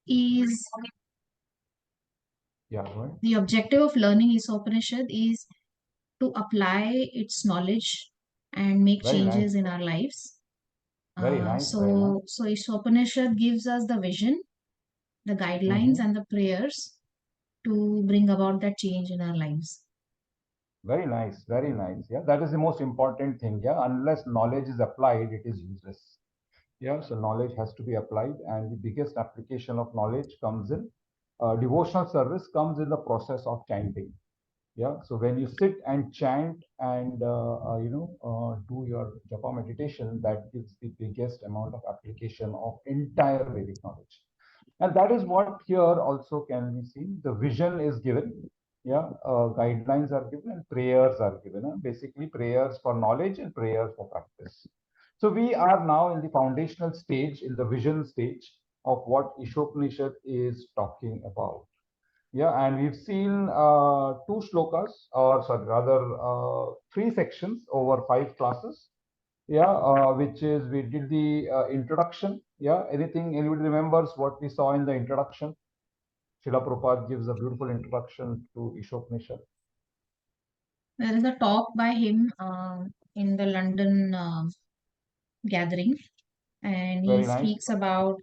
is Yeah, go ahead. the objective of learning Isopanisad is to apply its knowledge and make Very changes nice. in our lives. Very nice. Very nice. So Isopanisad gives us the vision, the guidelines, Mm-hmm. and the prayers to bring about that change in our lives. Very nice. Very nice. Yeah, that is the most important thing. Yeah, unless knowledge is applied, it is useless. Yeah, so knowledge has to be applied, and the biggest application of knowledge comes in devotional service, comes in the process of chanting. Yeah, so when you sit and chant and do your japa meditation, that gives the biggest amount of application of entire Vedic knowledge. And that is what here also can be seen. The vision is given, yeah, guidelines are given, and prayers are given. Basically prayers for knowledge and prayers for practice. So we are now in the foundational stage, in the vision stage of what Ishopanishad is talking about. Yeah, and we've seen two shlokas, or sorry, rather three sections over 5 classes. Yeah, which is we did the introduction. Yeah, anybody remembers what we saw in the introduction? Srila Prabhupada gives a beautiful introduction to Ishopanishad. There is a talk by him in the London gathering, and he Very nice. speaks about,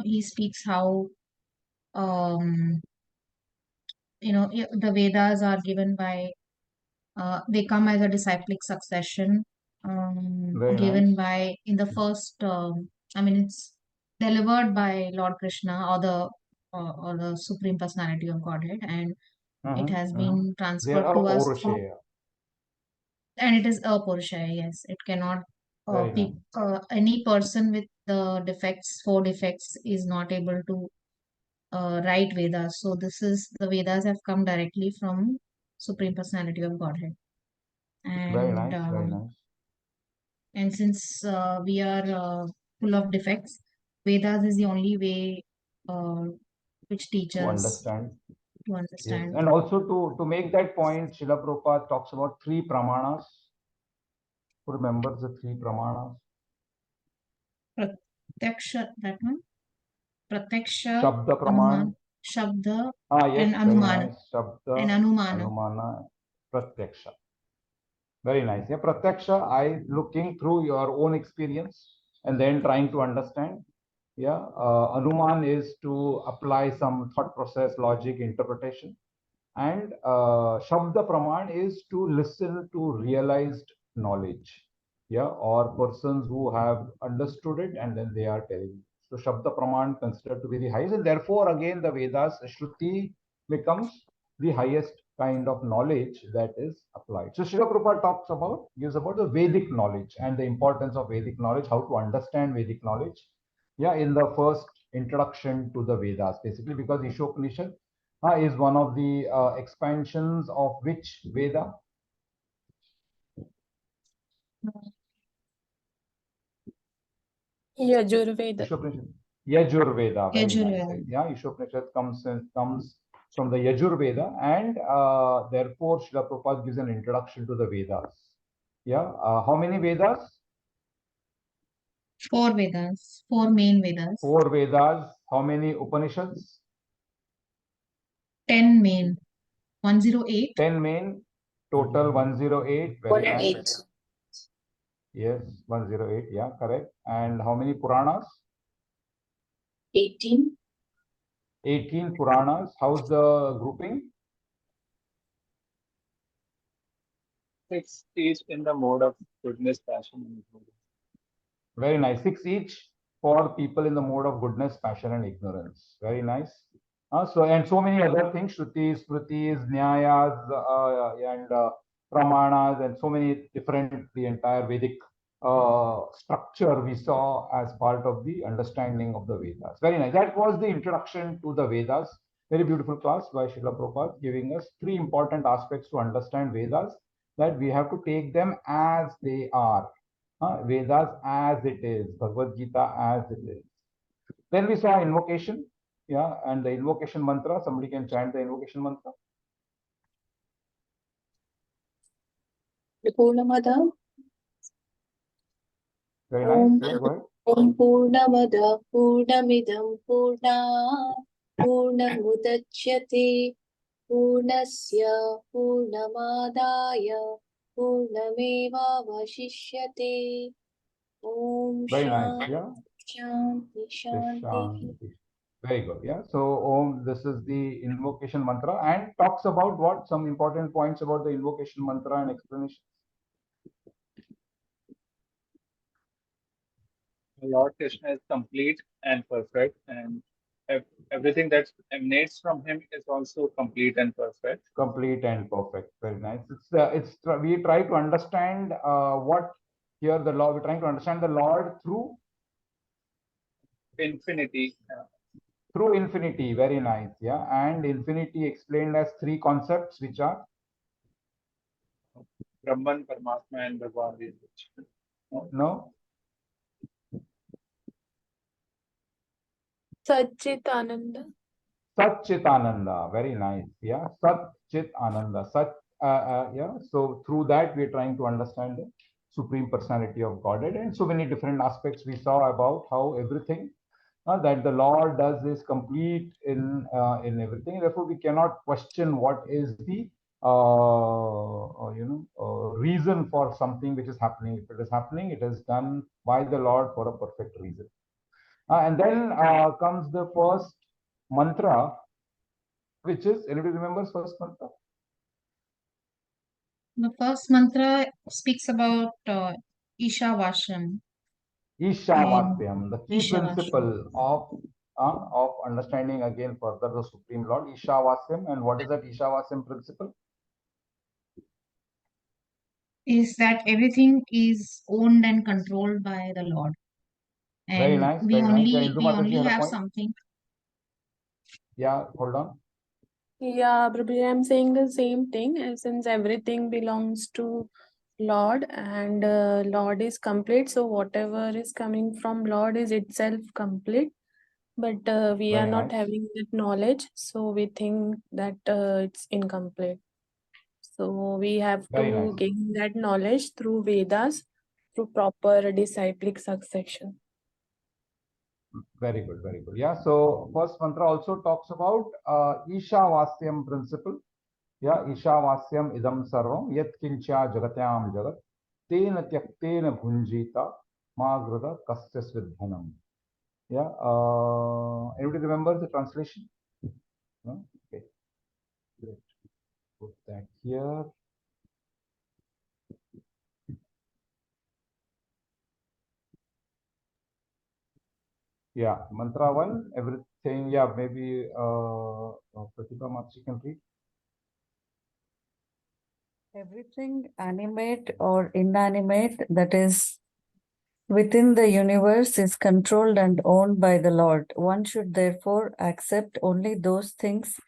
he speaks how, um, the Vedas are given by, they come as a disciplic succession, Very given nice. by, in the first, it's delivered by Lord Krishna or the Supreme Personality of Godhead, and it Mm-hmm, has mm-hmm. been They transferred are to us through, Paurushaya. and it is a Purusha, yes. It cannot, Very nice. any person with the defects, 4 defects, is not able to write Vedas. So the Vedas have come directly from Supreme Personality of Godhead. Very And nice. Very nice. and since we are full of defects, Vedas is the only way uh, which To teaches understand. to Yes, understand. and also to make that point, Srila Prabhupada talks about 3 pramanas. Who remembers the 3 pramanas? Pratyaksha, that one. Pratyaksha, Shabda Anuman, praman. Shabda, Ah, yes, and very Anumana. nice. Shabda, And Anumana. Anumana, Pratyaksha. Very nice. Yeah, Pratyaksha, I looking through your own experience and then trying to understand. Yeah, Anuman is to apply some thought process, logic, interpretation. And Shabda Praman is to listen to realized knowledge. Yeah, or persons who have understood it and then they are telling. So Shabda Praman considered to be the highest, and therefore again the Vedas, Shruti becomes the highest kind of knowledge that is applied. So Srila Prabhupada gives about the Vedic knowledge and the importance of Vedic knowledge, how to understand Vedic knowledge. Yeah, in the first introduction to the Vedas, basically because Ishopanishad is one of the expansions of which Veda? Yajurveda. Ishopanishad. Yajurveda, very nice. Yajurveda. Yeah, Ishopanishad comes from the Yajurveda, and therefore Srila Prabhupada gives an introduction to the Vedas. Yeah, how many Vedas? 4 Vedas, 4 main Vedas, 4 Vedas. How many Upanishads? 10 main, 108. 10 main, total 108. Very nice. 108. Yes, 108. Yeah, correct. And how many Puranas? 18. 18 Puranas. How's the grouping? 6 is in the mode of goodness, passion, and ignorance. Very nice. 6 each for people in the mode of goodness, passion, and ignorance. Very nice. So many other things, Shrutis, Smritis, Nyayas, and Pramanas, and so many different, the entire Vedic structure we saw as part of the understanding of the Vedas. Very nice. That was the introduction to the Vedas. Very beautiful class by Srila Prabhupada, giving us 3 important aspects to understand Vedas, that we have to take them as they are. Vedas as it is, Bhagavad Gita as it is. Then we saw invocation, yeah, and the invocation mantra. Somebody can chant the invocation mantra. Vipurnamada. Very nice. Yeah, go ahead. Om Purnamada Purnamidam Purnat Purnamudachyate Purnasya Purnamadaya Purnamevavashishyate. Om Very nice. Shanti Yeah. Shanti Shanti. Shanti. Very good. Yeah. So Om, this is the invocation mantra and talks about what? Some important points about the invocation mantra and explanation. Lord Krishna is complete and perfect, and everything that emanates from him is also complete and perfect. Complete and perfect. Very nice. We try to understand what here the Lord. We're trying to understand the Lord Infinity, through infinity. Very nice. Yeah. And infinity explained as three concepts, which are Brahman, Paramatma, and Bhagwan. no. Satchitananda. Sat Chit Ananda, very nice. Yeah, Sat Chit Ananda. Yeah. So through that, we're trying to understand the Supreme Personality of Godhead, and so many different aspects we saw about how everything that the Lord does is complete in everything. Therefore, we cannot question what is the reason for something which is happening. If it is happening, it is done by the Lord for a perfect reason. And then comes the first mantra, which is, anybody remembers first mantra? The first mantra speaks about Ishavasham and Ishavasyam, the key Ishavasham principle of understanding again further the Supreme Lord, Ishavasyam. And what is that Ishavasyam principle? is that everything is owned and controlled by the Lord, Very and nice, very nice. Yeah, Indu we Mataji only had a have point. something. Yeah, hold on. Yeah, Prabhuji, I'm saying the same thing. Since everything belongs to Lord and Lord is complete, so whatever is coming from Lord is itself complete. But we are Very not nice. having that knowledge, so we think that it's incomplete. So we have Very to nice. gain that knowledge through Vedas, through proper disciplic succession. Very good, very good. Yeah, so first mantra also talks about Ishavasyam principle. Yeah, Ishavasyam idam sarvam yat kincha jagatyam jagat tena tyaktena bhunjita magrada kasya svidhanam. Yeah, anybody remember the translation? No? Okay, great. Put that here. Yeah, mantra one, everything. Yeah, maybe Pratibha Mataji can read. Everything animate or inanimate that is within the universe is controlled and owned by the Lord. One should therefore accept only those things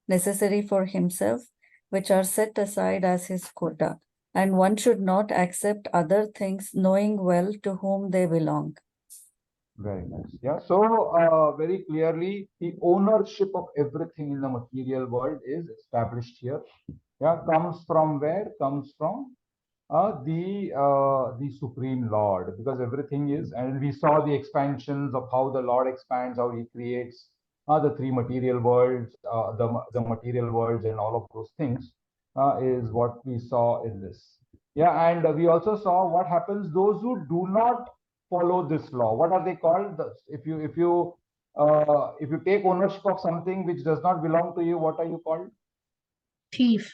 necessary for himself, which are set aside as his quota, and one should not accept other things, knowing well to whom they belong. Very nice. Yeah. So very clearly, the ownership of everything in the material world is established here. Yeah. Comes from where? Comes from the Supreme Lord, because everything is, and we saw the expansions of how the Lord expands, how He creates the three material worlds, the material worlds, and all of those things is what we saw in this. Yeah, and we also saw what happens those who do not follow this law. What are they called? If you take ownership of something which does not belong to you, what are you called? Thief.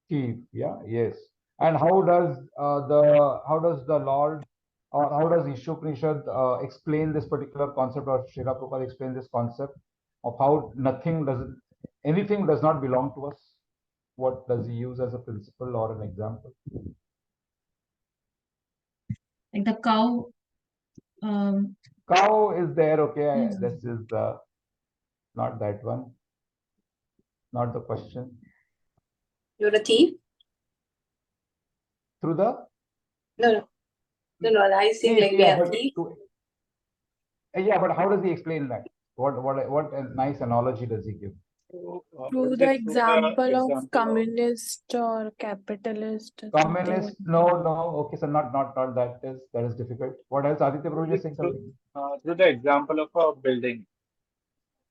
Thief. Yeah. Yes. And how does the Lord, or how does Isopanisad explain this particular concept, or Srila Prabhupada explain this concept of how anything does not belong to us? What does he use as a principle or an example? Like the cow. Cow is there. Okay, Yes. this is not that one. Not the question. You're a thief? Through the No, I think thief. like we Yeah, are but thief. yeah, but how does he explain that? What a nice analogy does he give? So, Through is the it through the example of example of communist or capitalist or something like Communist? No, no. Okay, so not that is difficult. What else? Aditya Prabhu is saying something. through the example of a building,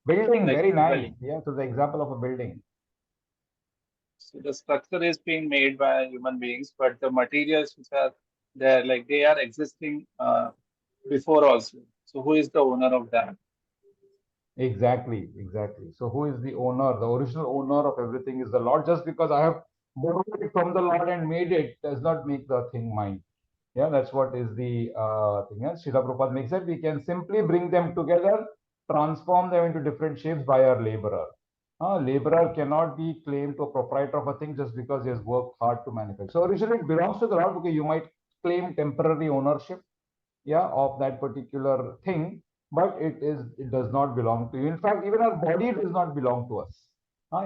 Building, like very nice. dwelling? Yeah, so the example of a building. So the structure is being made by human beings, but the materials which are there, like they are existing before also. So who is the owner of that? Exactly, exactly. So who is the owner? The original owner of everything is the Lord. Just because I have borrowed it from the Lord and made it does not make the thing mine. Yeah, that's what is the thing. Yeah? Srila Prabhupada makes it. We can simply bring them together, transform them into different shapes by our laborer. Laborer cannot be claimed to a proprietor of a thing just because he has worked hard to manufacture. So originally it belongs to the Lord because you might claim temporary ownership, yeah, of that particular thing, but it does not belong to you. In fact, even our body does not belong to us.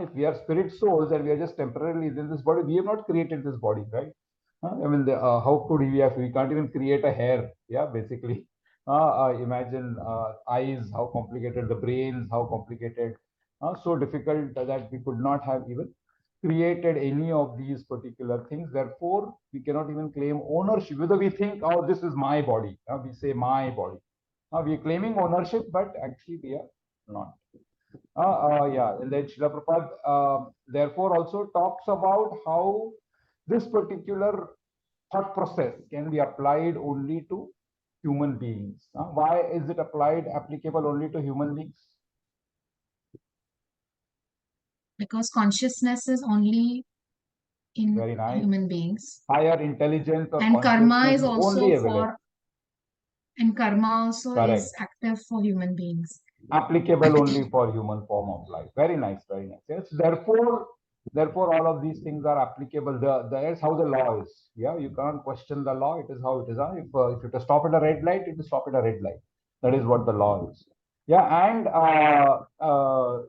If we are spirit souls and we are just temporarily in this body, we have not created this body, right? I mean, how could we can't even create a hair, yeah, basically. Imagine eyes, how complicated, the brains, how complicated, so difficult that we could not have even created any of these particular things. Therefore, we cannot even claim ownership. Whether we think, oh, this is my body, we say my body. We are claiming ownership, but actually we are not. Yeah, and then Srila Prabhupada therefore also talks about how this particular thought process can be applied only to human beings. Why is it applicable only to human beings? Because consciousness is only in Very nice. human beings, Higher intelligence or and karma consciousness is is only also available. for and karma also Correct. is active for human beings. Applicable only for human form of life. Very nice, very nice. Yes. Therefore, all of these things are applicable. That's how the law is. Yeah, you can't question the law. It is how it is. If you to stop at a red light, it will stop at a red light. That is what the law is. Yeah, and Srila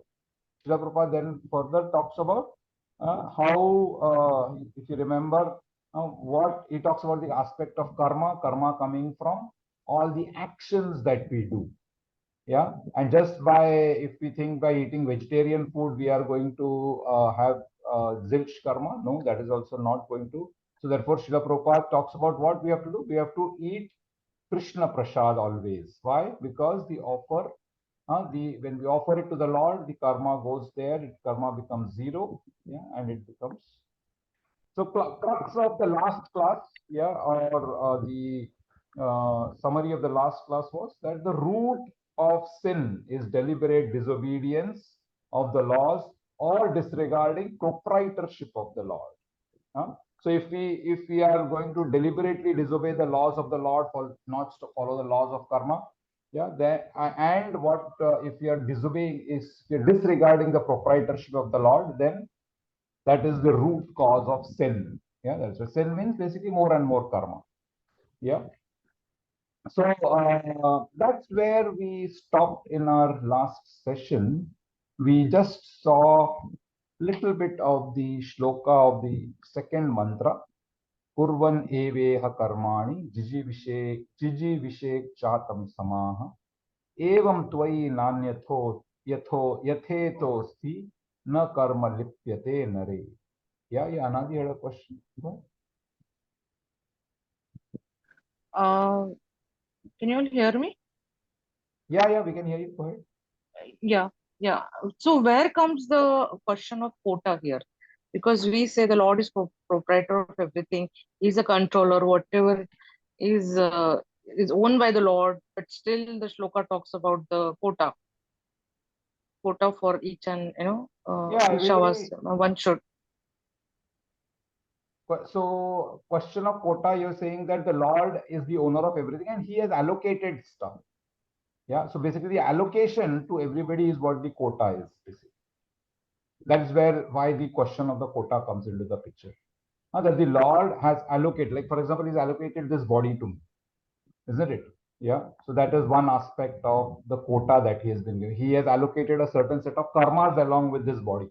Prabhupada then further talks about how, if you remember, what he talks about the aspect of karma coming from all the actions that we do. Yeah, and just by, if we think by eating vegetarian food we are going to have zilch karma, no, that is also not going to. So therefore Srila Prabhupada talks about what we have to do. We have to eat Krishna prasad always. Why? Because the offer, when we offer it to the Lord, the karma goes there, karma becomes zero, yeah, and it becomes. So crux of the last class, yeah, or the summary of the last class was that the root of sin is deliberate disobedience of the laws or disregarding proprietorship of the Lord. So if we are going to deliberately disobey the laws of the Lord for not to follow the laws of karma, yeah, that and what if we are disobeying is we are disregarding the proprietorship of the Lord, then that is the root cause of sin. Yeah, that's what sin means, basically more and more karma. Yeah. So that's where we stopped in our last session. We just saw little bit of the shloka of the second mantra. Kurvan eveha karmani jiji vishek chatam samaha evam tvai nanyatho yatheto na karma lipyate nare. Yeah, Anadi had a question. Uh, can you all hear me? Yeah, we can hear you. Go ahead. Yeah, yeah. So where comes the question of quota here? Because we say the Lord is proprietor of everything. He's a controller. Whatever is owned by the Lord, but still the shloka talks about the quota for each and Yeah, each of us. really. One should. So, question of quota, you're saying that the Lord is the owner of everything and he has allocated stuff. Yeah, so basically the allocation to everybody is what the quota is. Basically. That's why the question of the quota comes into the picture. That the Lord has allocated, like for example, he's allocated this body to me, isn't it? Yeah, so that is one aspect of the quota that he has been given. He has allocated a certain set of karmas along with this body.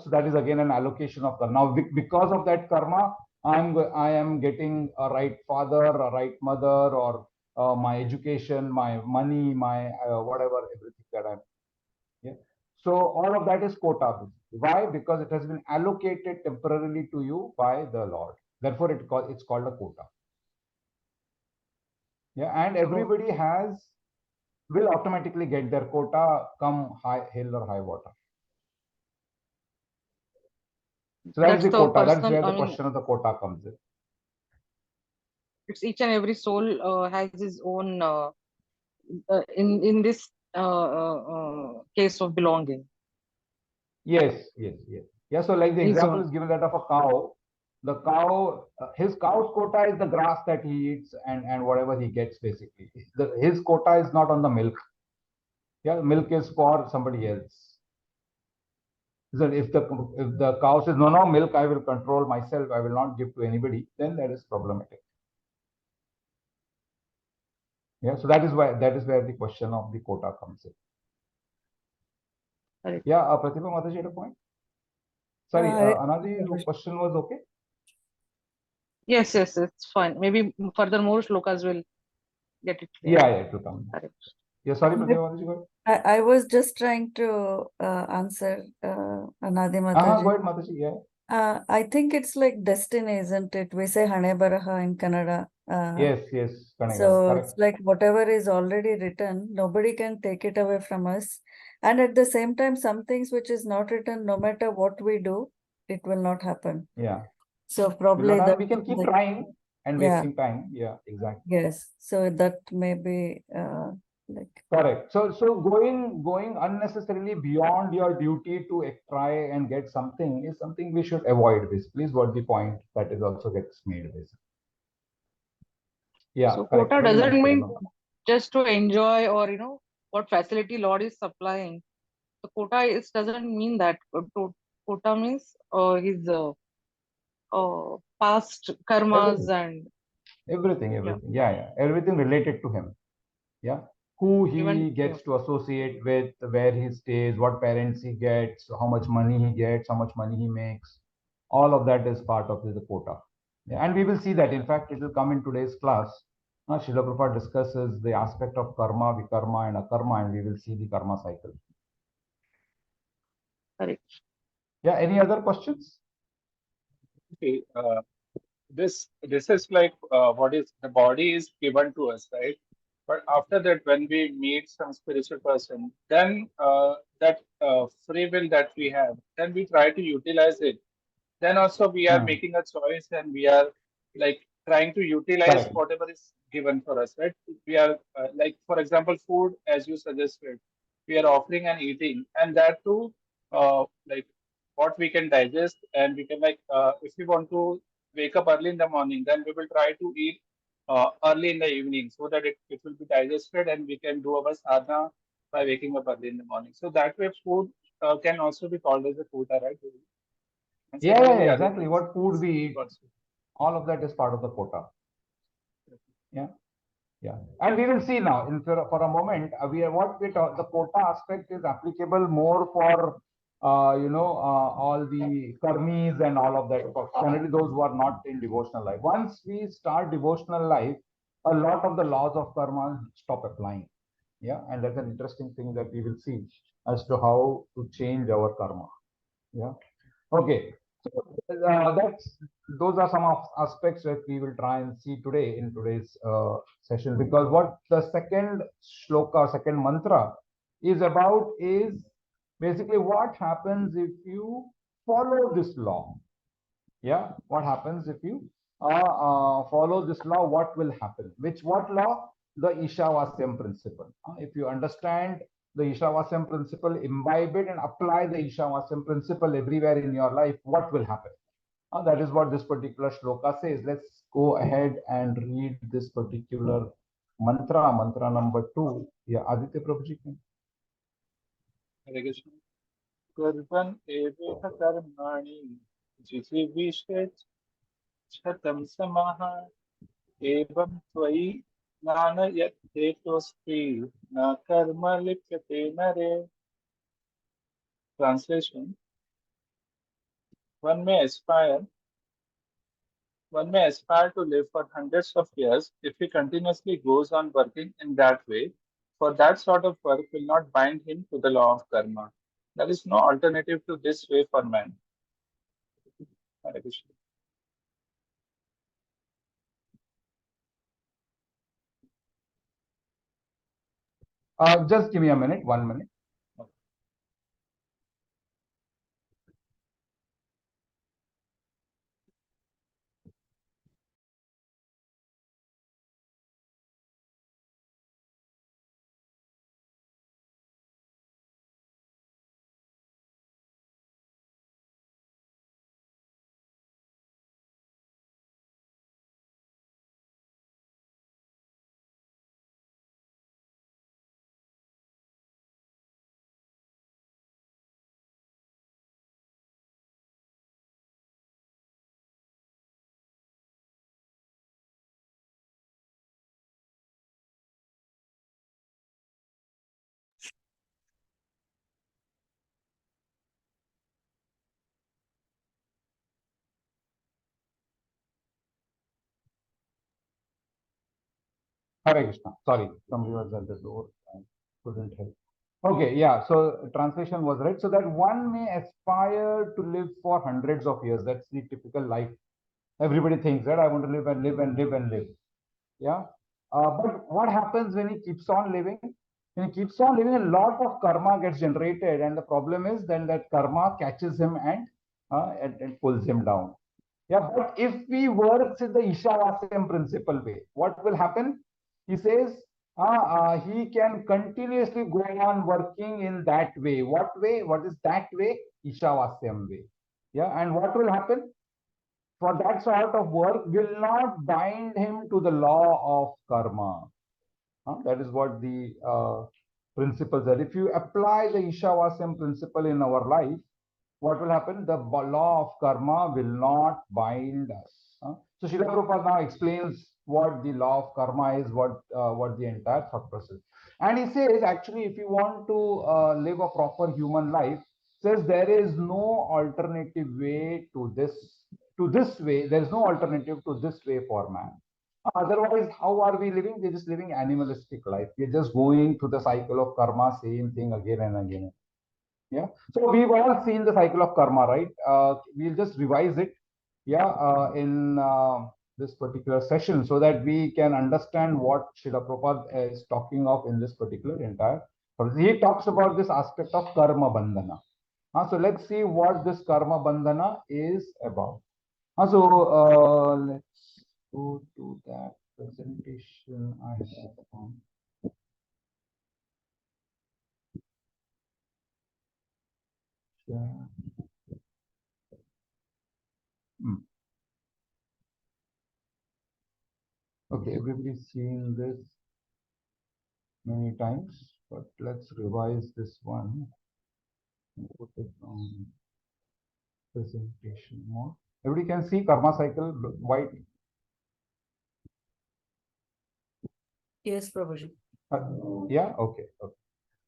So that is again an allocation of karma. Now, because of that karma, I am getting a right father, a right mother, or my education, my money, my whatever, everything that I'm. Yeah. So all of that is quota. Why? Because it has been allocated temporarily to you by the Lord. Therefore, it's called a quota. Yeah, and everybody will automatically get their quota come high hill or high water. So that is That's the the quota. That's personal, where the I mean, question of the quota comes in. it's each and every soul has his own in this case of belonging. Yes. Yeah, so like the His example own. is given that of a cow. The cow, his cow's quota is the grass that he eats and whatever he gets basically. His quota is not on the milk. Yeah, milk is for somebody else. So if the cow says no milk I will control myself, I will not give to anybody, then that is problematic. Yeah, so that is where the question of the quota comes in. Correct. Yeah, Pratibha Mataji had a point. Sorry, Anadi, your question was okay. Yes, it's fine. Maybe further more shlokas will get it clear. Yeah, it will come. Correct. Yeah, sorry, Pratibha Mataji, go ahead. I was just trying to answer Anadi Go Mataji. ahead, Mataji. Yeah. I think it's like destiny, isn't it? We say Hane Baraha in Kannada. Yes, So correct. it's like whatever is already written, nobody can take it away from us. And at the same time, some things which is not written, no matter what we do, it will not happen. Yeah. So probably that We can keep trying and wasting time. Yeah, exactly. Yes. So that may be like correct. So going unnecessarily beyond your duty to try and get something is something we should avoid. Basically, is what the point that is also gets made. Basically. Yeah, So correct. quota Very nice, doesn't mean Pratibha. just to enjoy or what facility Lord is supplying. The quota doesn't mean that. Quota means his past karmas Everything. and Yeah. Everything related to him. Yeah. Who even he gets to associate with, where he stays, what parents he gets, how much money he gets, how much money he makes. All of that is part of the quota. Yeah, and we will see that. In fact, it will come in today's class. Srila Prabhupada discusses the aspect of karma, vikarma, and akarma, and we will see the karma cycle. correct. Yeah, any other questions? Okay, this is like what is the body is given to us, right? But after that, when we meet some spiritual person, then that free will that we have, then we try to utilize it. Then also we are making a choice and we are like trying to utilize Correct. whatever is given for us, right? We are like, for example, food, as you suggested, we are offering and eating, and that too, like what we can digest, and we can like, if we want to wake up early in the morning, then we will try to eat early in the evening so that it will be digested and we can do our sadhana by waking up early in the morning. So that way, food can also be called as a quota, right? And similarly, other Exactly. things. What food we eat, all of that is part of the quota. Yeah. And we will see now. For a moment, the quota aspect is applicable more for all the karmis and all of that. Generally, those who are not in devotional life. Once we start devotional life, a lot of the laws of karma stop applying. Yeah, and that's an interesting thing that we will see as to how to change our karma. Yeah. Okay. So those are some of aspects that we will try and see today in today's session, because what the second shloka, second mantra is about is basically what happens if you follow this law. Yeah, what happens if you follow this law? What will happen? What law? The Ishavasyam principle. If you understand the Ishavasyam principle, imbibe it and apply the Ishavasyam principle everywhere in your life, what will happen? That is what this particular shloka says. Let's go ahead and read this particular mantra number 2. Yeah, Aditya Prabhuji. Hare Krishna. Kurvan eveha karmani jijivishet chatam samaha evam tvai nana yat hetosti na karma lipyate nare. Translation: One may aspire one may aspire to live for hundreds of years if he continuously goes on working in that way, for that sort of work will not bind him to the law of karma. There is no alternative to this way for man. Hare Krishna. Just give me a minute, 1 minute. Hare Krishna. Sorry, somebody was at the door. I couldn't help. Okay, yeah. So translation was right. So that one may aspire to live for hundreds of years. That's the typical life. Everybody thinks that I want to live and live and live and live. Yeah. But what happens when he keeps on living? When he keeps on living, a lot of karma gets generated, and the problem is then that karma catches him and pulls him down. Yeah, but if we work with the Ishavasyam principle way, what will happen? He says he can continuously go on working in that way. What way? What is that way? Ishavasyam way. Yeah, and what will happen? For that sort of work will not bind him to the law of karma. That is what the principles are. If you apply the Ishavasyam principle in our life, what will happen? The law of karma will not bind us. So Srila Prabhupada now explains what the law of karma is, what the entire thought process. And he says, actually, if you want to live a proper human life, says there is no alternative way to this way. There is no alternative to this way for man. Otherwise, how are we living? We're just living animalistic life. We're just going through the cycle of karma, same thing again and again. Yeah. So we've all seen the cycle of karma, right? We'll just revise it, yeah, in this particular session so that we can understand what Srila Prabhupada is talking of in this particular entire. He talks about this aspect of karma bandhana. So let's see what this karma bandhana is about. Let's go to that presentation I have on. Yeah. Okay, everybody's seen this many times, but let's revise this one and put it on presentation mode. Everybody can see karma cycle white. Yes, Prabhuji. Yeah, okay.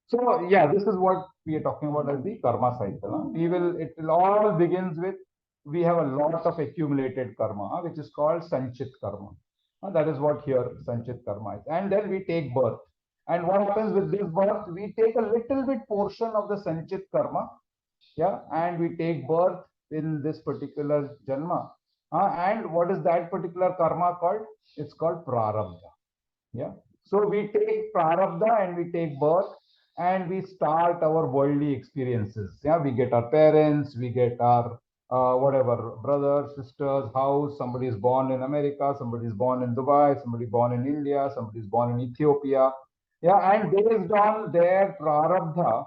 So yeah, this is what we are talking about as the karma cycle. It will all begins with we have a lot of accumulated karma, which is called sanchit karma. That is what here sanchit karma is. And then we take birth. And what happens with this birth? We take a little bit portion of the sanchit karma, yeah, and we take birth in this particular janma. And what is that particular karma called? It's called prarabdha. Yeah. So we take prarabdha and we take birth and we start our worldly experiences. Yeah. We get our parents, we get our whatever, brothers, sisters, house. Somebody is born in America, somebody is born in Dubai, somebody born in India, somebody is born in Ethiopia. Yeah. And based on their prarabdha,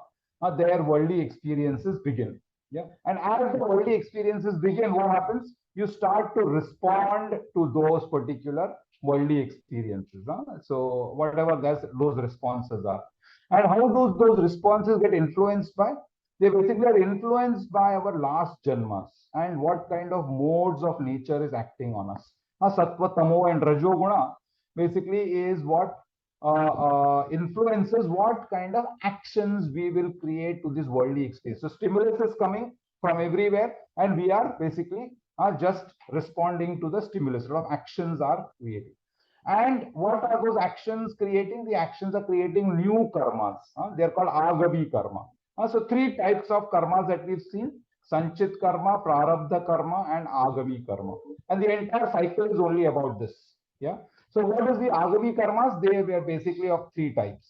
their worldly experiences begin. Yeah. And as the worldly experiences begin, what happens? You start to respond to those particular worldly experiences. So whatever those responses are. And how do those responses get influenced by? They basically are influenced by our last janmas and what kind of modes of nature is acting on us. Sattva, Tamo, and Rajoguna basically is what influences what kind of actions we will create to this worldly experience. So stimulus is coming from everywhere, and we are basically just responding to the stimulus. A lot of actions are created. And what are those actions creating? The actions are creating new karmas. They are called agavi karma. So three types of karmas that we've seen: Sanchit karma, Prarabdha karma, and Agami karma. And the entire cycle is only about this. Yeah. So what is the Agami karmas? They were basically of three types.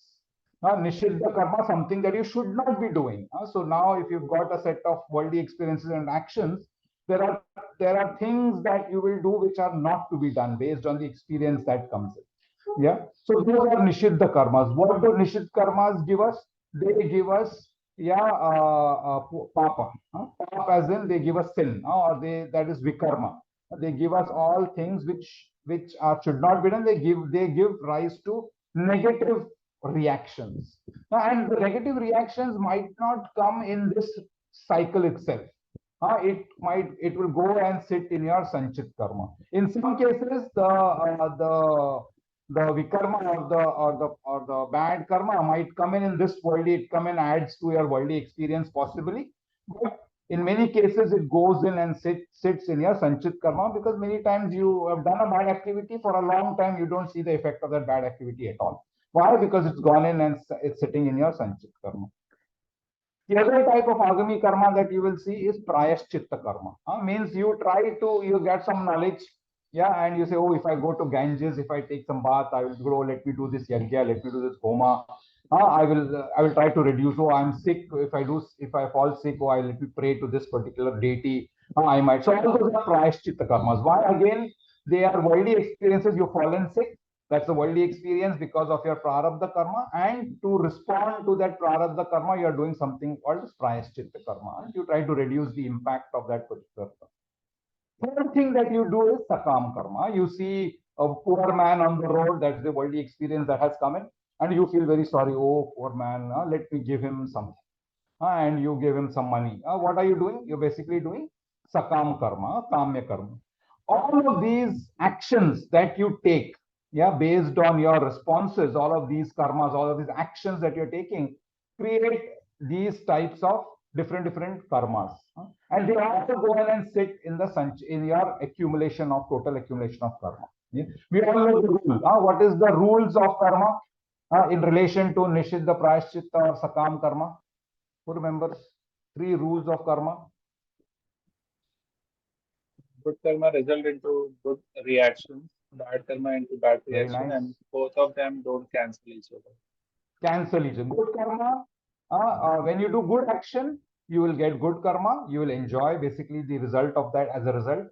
Nishiddha karma, something that you should not be doing. So now if you've got a set of worldly experiences and actions, there are things that you will do which are not to be done based on the experience that comes in. Yeah. So those are Nishiddha karmas. What do Nishiddha karmas give us? They give us, papa. Papa as in they give us sin, or that is vikarma. They give us all things which are should not be done. They give rise to negative reactions. And the negative reactions might not come in this cycle itself. It will go and sit in your sanchit karma. In some cases, the vikarma or the bad karma might come in this worldly. It come and adds to your worldly experience possibly, but in many cases it goes in and sits in your sanchit karma, because many times you have done a bad activity for a long time, you don't see the effect of that bad activity at all. Why? Because it's gone in and it's sitting in your sanchit karma. The other type of agami karma that you will see is prayaschitta karma. Means you get some knowledge, yeah, and you say, oh, if I go to Ganges, if I take some bath, I will grow. Let me do this yajna, let me do this homa. I will try to reduce. Oh, I'm sick. If I fall sick, oh, I let me pray to this particular deity. I might. So all those are prayaschitta karmas. Why? Again, they are worldly experiences. You've fallen sick. That's the worldly experience because of your prarabdha karma. And to respond to that prarabdha karma, you are doing something called prayaschitta karma. And you try to reduce the impact of that particular karma. Third thing that you do is sakam karma. You see a poor man on the road, that's the worldly experience that has come in, and you feel very sorry. Oh, poor man, let me give him something. And you give him some money. What are you doing? You're basically doing sakam karma, kamya karma. All of these actions that you take, yeah, based on your responses, all of these karmas, all of these actions that you're taking, create these types of different karmas. And they also go in and sit in your accumulation of total accumulation of karma. Yeah? We all know the rule. What is the rules of karma in relation to Nishiddha, Prayaschitta or Sakam karma? Who remembers? Three rules of karma. Good karma result into good reactions, bad karma into bad Very reaction, nice. and both of them don't cancel each other. Cancel each other. Good karma. When you do good action, you will get good karma. You will enjoy basically the result of that as a result.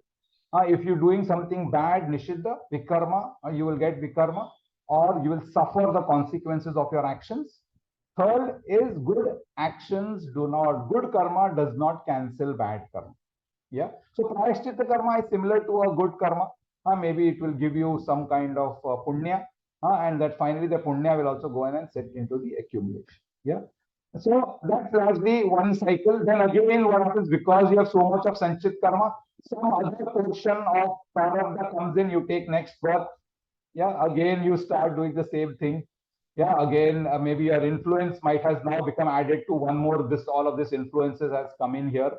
If you're doing something bad, Nishiddha, vikarma, you will get vikarma, or you will suffer the consequences of your actions. Third is good actions good karma does not cancel bad karma. Yeah. So prayaschitta karma is similar to a good karma. Maybe it will give you some kind of punya, and that finally the punya will also go in and set into the accumulation. Yeah. So that's largely one cycle. Then again, what happens, because you have so much of sanchit karma, some other portion of prarabdha comes in, you take next birth. Yeah, again you start doing the same thing. Yeah, again maybe your influence might has now become added to one more. All of this influences has come in here.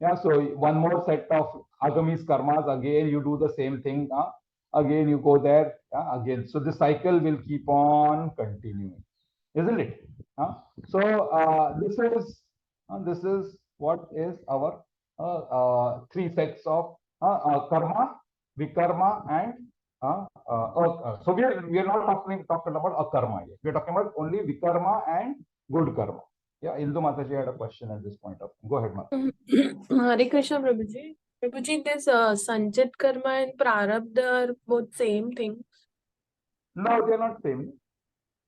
Yeah, so one more set of agamis karmas. Again, you do the same thing. Again, you go there. Again, so the cycle will keep on continuing, isn't it? So this is what is our three sets of karma, vikarma, and so we are not talking about akarma yet. We are talking about only vikarma and good karma. Yeah, Indu Mataji had a question at this point of time. Go ahead, Mata. Hare Krishna, Prabhuji. Prabhuji, this Sanchit Karma and Prarabdha are both same thing. No, they are not same.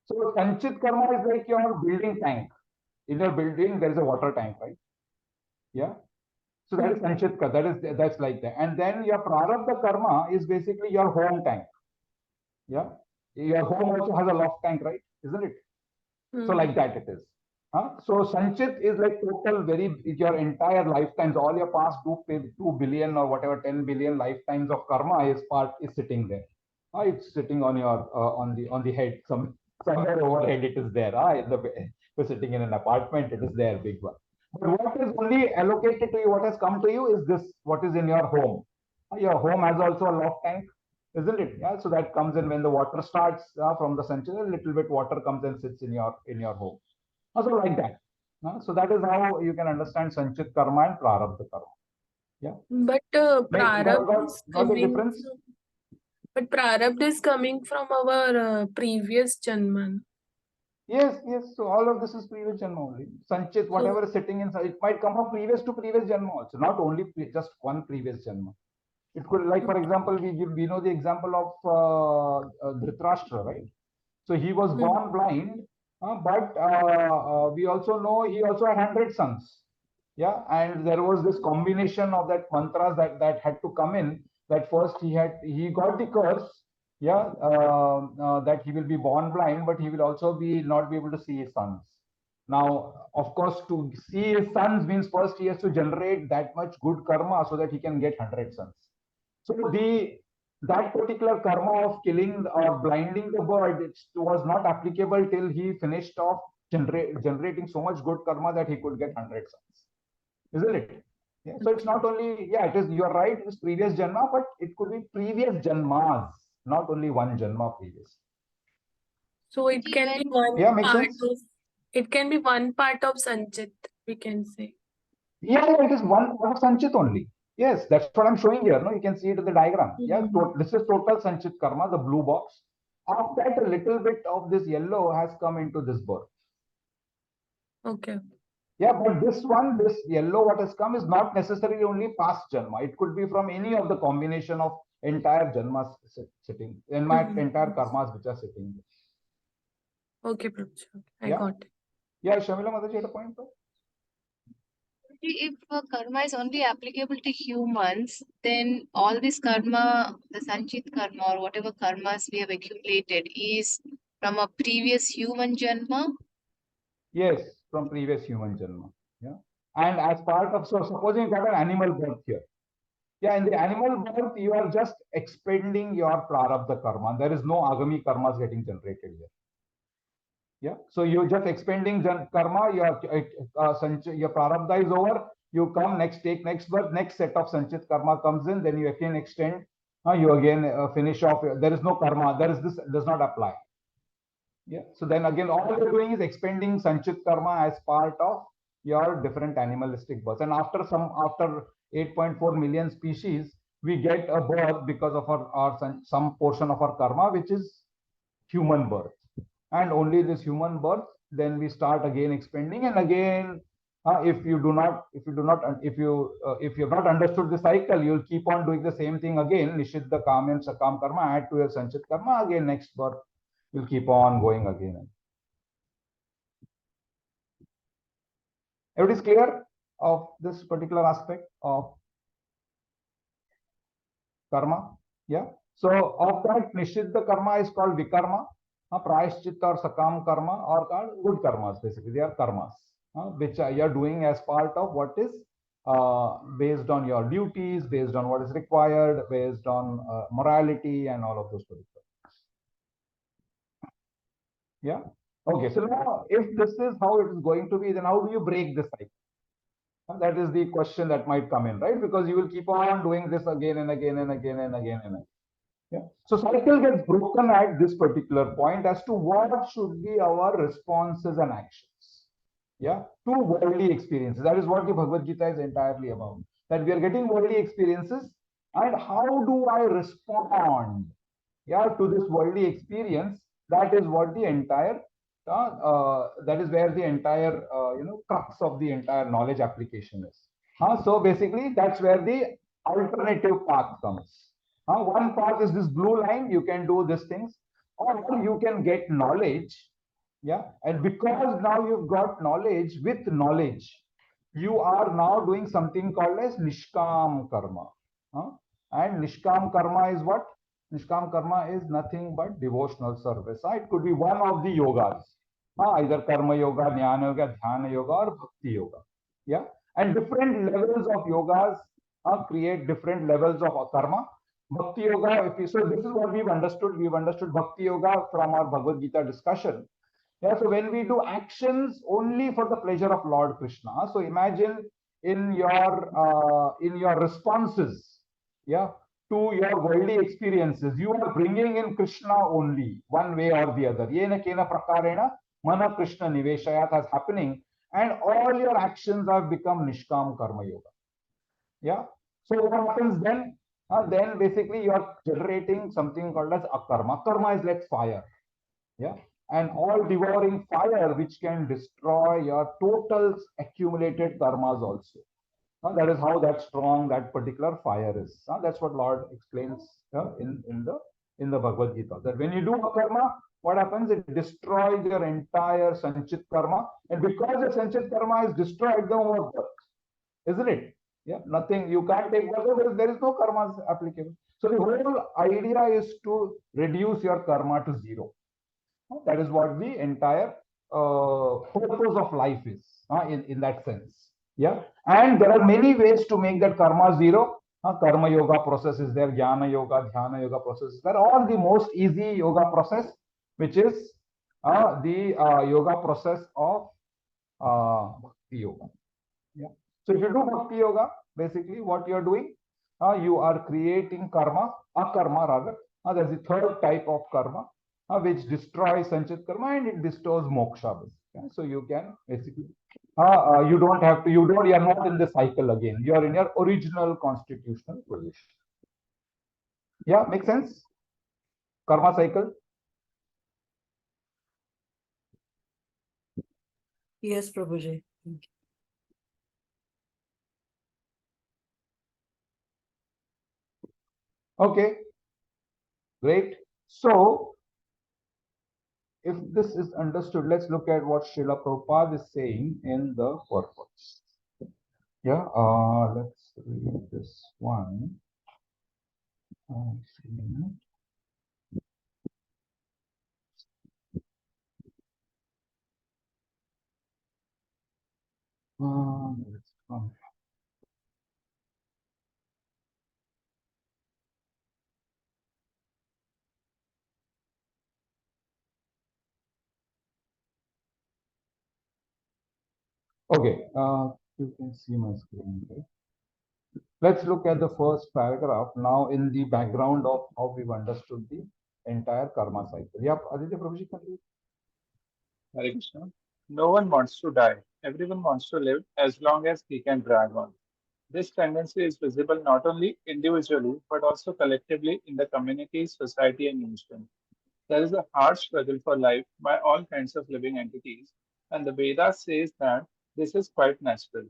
So Sanchit karma is like your building tank. In your building, there is a water tank, right? Yeah. So that is Sanchit karma. That's like that. And then your Prarabdha karma is basically your home tank. Yeah. Your home also has a loft tank, right? Isn't it? So like that it is. So Sanchit is like total your entire lifetimes, all your past 2 billion or whatever 10 billion lifetimes of karma is sitting there. It's sitting on your on the head, somewhere overhead it is there. You're sitting in an apartment, it is there, big one. But what is only allocated to you, what has come to you is this, what is in your home. Your home has also a loft tank, isn't it? Yeah, so that comes in when the water starts from the Sanchit, a little bit water comes and sits in your home. Also like that. So that is how you can understand Sanchit karma and Prarabdha karma. Yeah. But Prarabdha is Got the coming difference? but Prarabdha is coming from our previous Janman. Yes, yes. So all of this is previous Janma only. Sanchit, whatever is sitting inside, it might come from previous to previous Janma also, not only just one previous Janma. It could, like, for example, we know the example of Dhritarashtra, right? So he was born blind, but we also know he also had 100 sons. Yeah, and there was this combination of that mantras that had to come in. That first he got the curse, yeah, that he will be born blind, but he will also be not be able to see his sons. Now, of course, to see his sons means first he has to generate that much good karma so that he can get 100 sons. So that particular karma of killing or blinding the bird, it was not applicable till he finished off generating so much good karma that he could get 100 sons, isn't it? Yeah. So it's not only, yeah, it is, you're right, it's previous janma, but it could be previous janmas, not only one janma previous. So it can be one Yeah, makes part sense. of it can be one part of Sanchit, we can say. Yeah, it is one part of Sanchit only. Yes, that's what I'm showing here. No, you can see it in the diagram. Yeah, this is total Sanchit karma, the blue box. Of that, a little bit of this yellow has come into this birth. Okay. Yeah, but this one, this yellow, what has come is not necessarily only past janma. It could be from any of the combination of entire janmas sitting, in my entire karmas which are sitting. Okay, Prabhu. I Yeah. got it. Yeah, Shamila Mataji had a point. If karma is only applicable to humans, then all this karma, the Sanchit karma or whatever karmas we have accumulated, is from a previous human janma. Yes, from previous human janma. Yeah. And as part of, so supposing you got an animal birth here. Yeah, in the animal birth, you are just expending your prarabdha karma. There is no agami karmas getting generated here. Yeah, so you're just expending karma. Your prarabdha is over. You come next, take next birth, next set of sanchit karma comes in. Then you again extend. You again finish off. There is no karma. There is this does not apply. Yeah. So then again, all you're doing is expending sanchit karma as part of your different animalistic births. And after 8.4 million species, we get a birth because of some portion of our karma, which is human birth. And only this human birth, then we start again expending, and again, if you have not understood the cycle, you'll keep on doing the same thing again. Nishiddha kam and sakam karma, add to your sanchit karma, again next birth will keep on going again. Everybody's clear of this particular aspect of karma? Yeah. So of that, Nishiddha karma is called vikarma. Prayashchitta or sakam karma are called good karmas. Basically, they are karmas which you are doing as part of what is based on your duties, based on what is required, based on morality and all of those particular. Yeah. Okay. So now, if this is how it is going to be, then how do you break this cycle? That is the question that might come in, right? Because you will keep on doing this again and again and again and again and again. Yeah. So cycle gets broken at this particular point as to what should be our responses and actions. Yeah, to worldly experiences. That is what the Bhagavad Gita is entirely about. That we are getting worldly experiences, and how do I respond? Yeah, to this worldly experience. That is what the entire. That is where the entire crux of the entire knowledge application is. So basically, that's where the alternative path comes. One path is this blue line. You can do these things, or you can get knowledge. Yeah, and because now you've got knowledge, with knowledge, you are now doing something called as nishkam karma. And nishkam karma is what? Nishkam karma is nothing but devotional service. It could be one of the yogas, either karma yoga, jnana yoga, dhyana yoga, or bhakti yoga. Yeah, and different levels of yogas create different levels of karma. Bhakti yoga, so this is what we've understood. We've understood bhakti yoga from our Bhagavad Gita discussion. Yeah, so when we do actions only for the pleasure of Lord Krishna, so imagine in your responses, yeah, to your worldly experiences, you are bringing in Krishna only, one way or the other. Yena kena prakarena mana Krishna niveshayat is happening. and all your actions have become Nishkam Karma Yoga. Yeah. So what happens then? Then basically you are generating something called as akarma. Karma is like fire. Yeah. And all devouring fire which can destroy your total accumulated karmas also. That is how that strong that particular fire is. That's what Lord explains in the Bhagavad Gita. That when you do a karma, what happens? It destroys your entire sanchit karma, and because the sanchit karma is destroyed, no more birth, isn't it? Yeah, nothing. You can't take birth. There is no karma applicable. So the whole idea is to reduce your karma to zero. That is what the entire purpose of life is, in that sense. Yeah. And there are many ways to make that karma zero. Karma yoga process is there, jnana yoga, dhyana yoga process is there. Or the most easy yoga process, which is the yoga process of bhakti yoga. Yeah. So if you do bhakti yoga, basically what you are doing, you are creating karma, akarma rather. There's the third type of karma, which destroys sanchit karma and it bestows moksha. So you can basically, you don't have to, you are not in the cycle again. You are in your original constitutional position. Yeah, makes sense? Karma cycle. Yes, Prabhuji. Okay, great. So if this is understood, let's look at what Srila Prabhupada is saying in the purport. Yeah, let's read this one. Let's come. Okay, you can see my screen, right? Let's look at the first paragraph now in the background of how we've understood the entire karma cycle. Yeah, Aditya Prabhuji, can you? Hare Krishna. No one wants to die. Everyone wants to live as long as he can drag on. This tendency is visible not only individually but also collectively in the community, society, and nation. There is a hard struggle for life by all kinds of living entities, and the Vedas says that this is quite natural.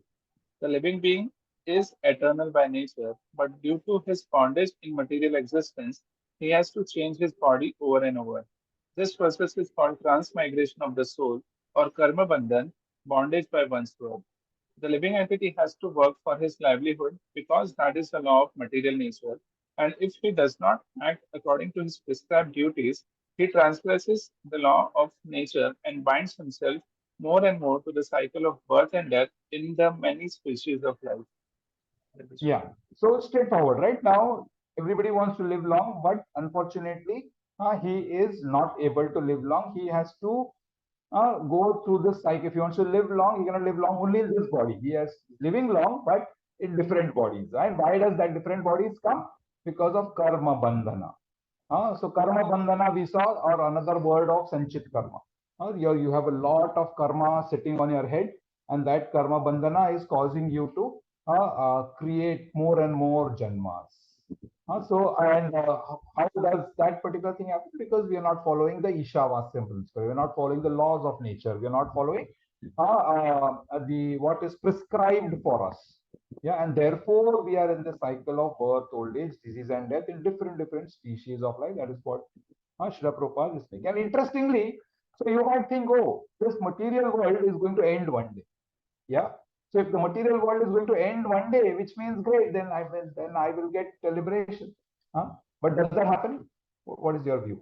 The living being is eternal by nature, but due to his bondage in material existence, he has to change his body over and over. This process is called transmigration of the soul or karma bandhan, bondage by one's work. The living entity has to work for his livelihood because that is the law of material nature. And if he does not act according to his prescribed duties, he transgresses the law of nature and binds himself more and more to the cycle of birth and death in the many species of life. Yeah, so straightforward. Right now, everybody wants to live long, but unfortunately, he is not able to live long. He has to go through this cycle. If he wants to live long, he cannot live long only in this body. He is living long, but in different bodies. And why does that different bodies come? Because of karma bandhana. So karma bandhana we saw, or another word of sanchit karma. You have a lot of karma sitting on your head, and that karma bandhana is causing you to create more and more janmas. How does that particular thing happen? Because we are not following the Ishavasya principle. We are not following the laws of nature. We are not following the what is prescribed for us. Yeah, and therefore we are in the cycle of birth, old age, disease, and death in different species of life. That is what Srila Prabhupada is saying. And interestingly, so you might think, oh, this material world is going to end one day. Yeah. So if the material world is going to end one day, which means great, then I will get liberation. But does that happen? What is your view?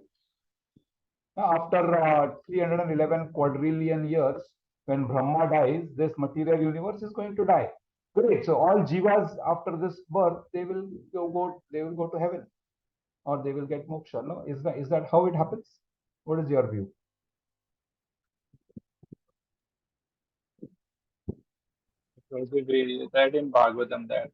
After 311 quadrillion years, when Brahma dies, this material universe is going to die. Great. So all jivas after this birth, they will go to heaven, or they will get moksha. No, is that how it happens? What is your view? Because we read in Bhagavatam that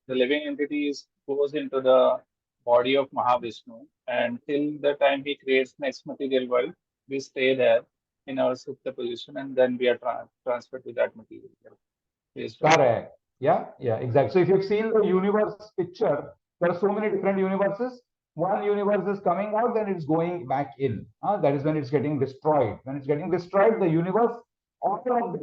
the living entity goes into the body of Mahavishnu, and till the time he creates next material world, we stay there. in our supta position, and then we are transferred to that material based on. Correct. Yeah, exactly. So if you've seen the universe picture, there are so many different universes. One universe is coming out, then it's going back in. That is when it's getting destroyed. When it's getting destroyed, the universe, all of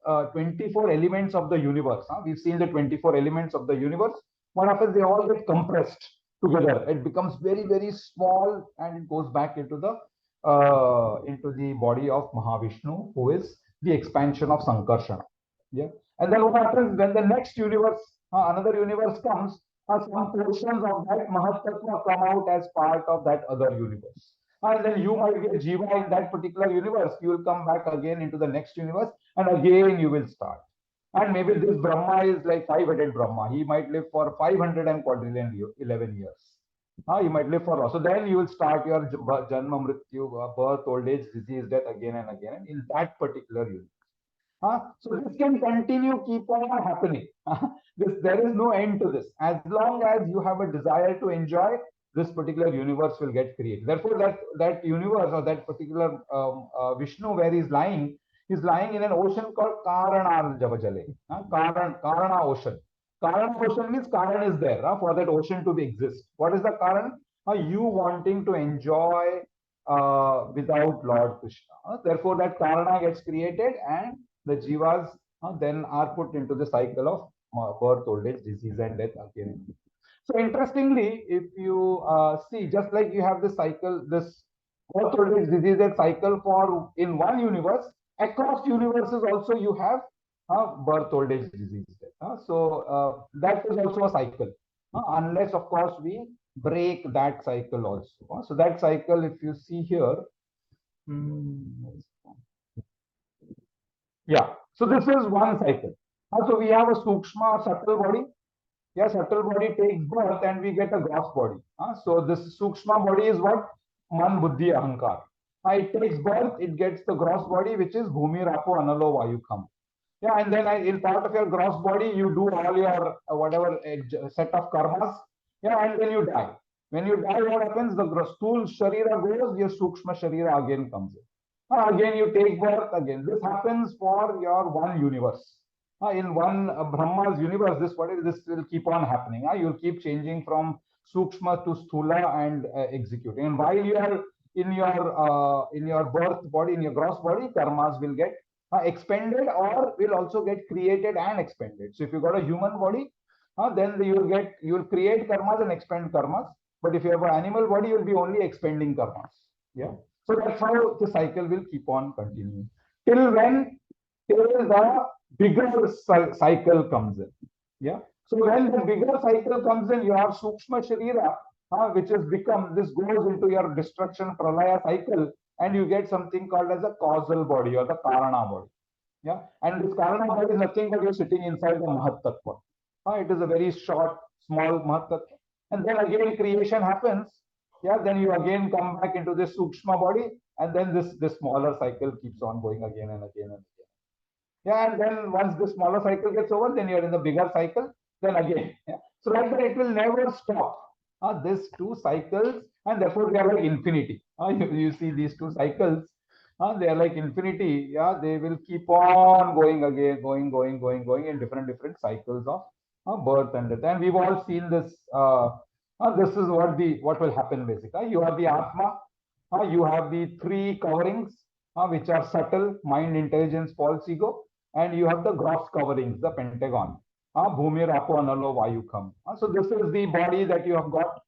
the 24 elements of the universe. We've seen the 24 elements of the universe. What happens? They all get compressed together. It becomes very, very small, and it goes back into the body of Mahavishnu, who is the expansion of Sankarsana. Yeah. And then what happens when the next universe, another universe comes, some portions of that Mahatatma come out as part of that other universe. And then you might be a Jiva in that particular universe. You will come back again into the next universe, and again you will start. And maybe this Brahma is like five-headed Brahma. He might live for 500 and quadrillion 11 years. You might live for so then you will start your Janma Mrityu, birth, old age, disease, death again and again in that particular universe. So this can continue, keep on happening. There is no end to this. As long as you have a desire to enjoy, this particular universe will get created. Therefore, that universe or that particular Vishnu where he's lying in an ocean called Karana Javajale. Karana ocean. Karana ocean means Karan is there for that ocean to be exist. What is the Karan? You wanting to enjoy without Lord Krishna. Therefore, that Karana gets created, and the jivas then are put into the cycle of birth, old age, disease, and death again. So interestingly, if you see, just like you have this cycle, this birth, old age, disease, and cycle for in one universe, across universes also you have birth, old age, disease, death. So that is also a cycle, unless of course we break that cycle also. So that cycle, if you see here, yeah. So this is one cycle. So we have a sukshma, subtle body. Yeah, subtle body takes birth and we get a gross body. So this sukshma body is what? Man, buddhi, ahankar. It takes birth, it gets the gross body, which is bhumi, rapo, analo, vayu, kham. Yeah, and then in part of your gross body, you do all your whatever set of karmas. Yeah, and then you die. When you die, what happens? The stool sharira goes, your sukshma sharira again comes in. Again, you take birth again. This happens for your one universe. In one Brahma's universe, this will keep on happening. You'll keep changing from sukshma to sthula and executing. And while you are in your birth body, in your gross body, karmas will get expended or will also get created and expended. So if you got a human body, then you'll create karmas and expend karmas. But if you have an animal body, you'll be only expending karmas. Yeah. So that's how the cycle will keep on continuing. Till when? Till the bigger cycle comes in. Yeah. So when the bigger cycle comes in, your Sukshma Sharira, which has become, this goes into your destruction pralaya cycle, and you get something called as a causal body or the Karana body. Yeah. And this Karana body is nothing but you're sitting inside the Mahattattva. It is a very short, small Mahattattva. And then again creation happens. Yeah, then you again come back into this Sukshma body, and then this smaller cycle keeps on going again and again and again. Yeah, and then once the smaller cycle gets over, then you're in the bigger cycle, then again. Yeah. So like that, it will never stop. These two cycles, and therefore they are like infinity. You see these two cycles, they are like infinity. Yeah, they will keep on going again, going in different cycles of birth and death. And we've all seen this. This is what will happen basically. You have the Atma, you have the three coverings, which are subtle, mind, intelligence, false ego, and you have the gross coverings, the pentagon. Bhumi, Rapo, Analo, Vayu, Kham. So this is the body that you have got.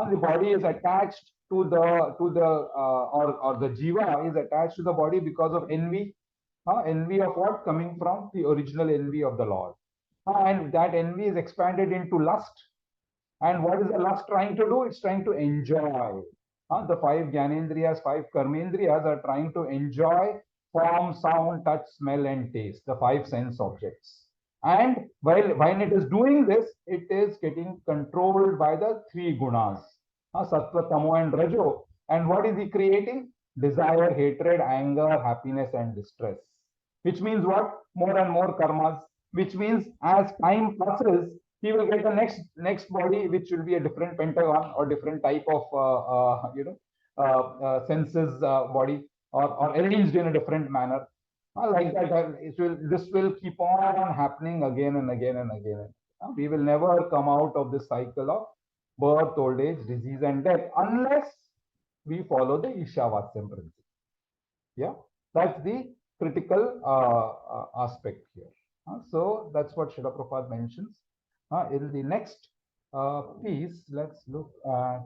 The body is attached to the or the jiva is attached to the body because of envy. Envy of what? Coming from the original envy of the Lord. And that envy is expanded into lust. And what is the lust trying to do? It's trying to enjoy. The five Jnanendriyas, five Karmendriyas are trying to enjoy form, sound, touch, smell, and taste, the five sense objects. And when it is doing this, it is getting controlled by the three gunas, Sattva, Tamo, and Rajo. And what is he creating? Desire, hatred, anger, happiness, and distress. Which means what? More and more karmas. Which means as time passes, he will get the next body, which will be a different pentagon or different type of senses body. or arranged in a different manner. Like that, this will keep on happening again and again and again. We will never come out of this cycle of birth, old age, disease, and death unless we follow the Ishavasyam principle. Yeah, that's the critical aspect here. So that's what Srila Prabhupada mentions. In the next piece, let's look at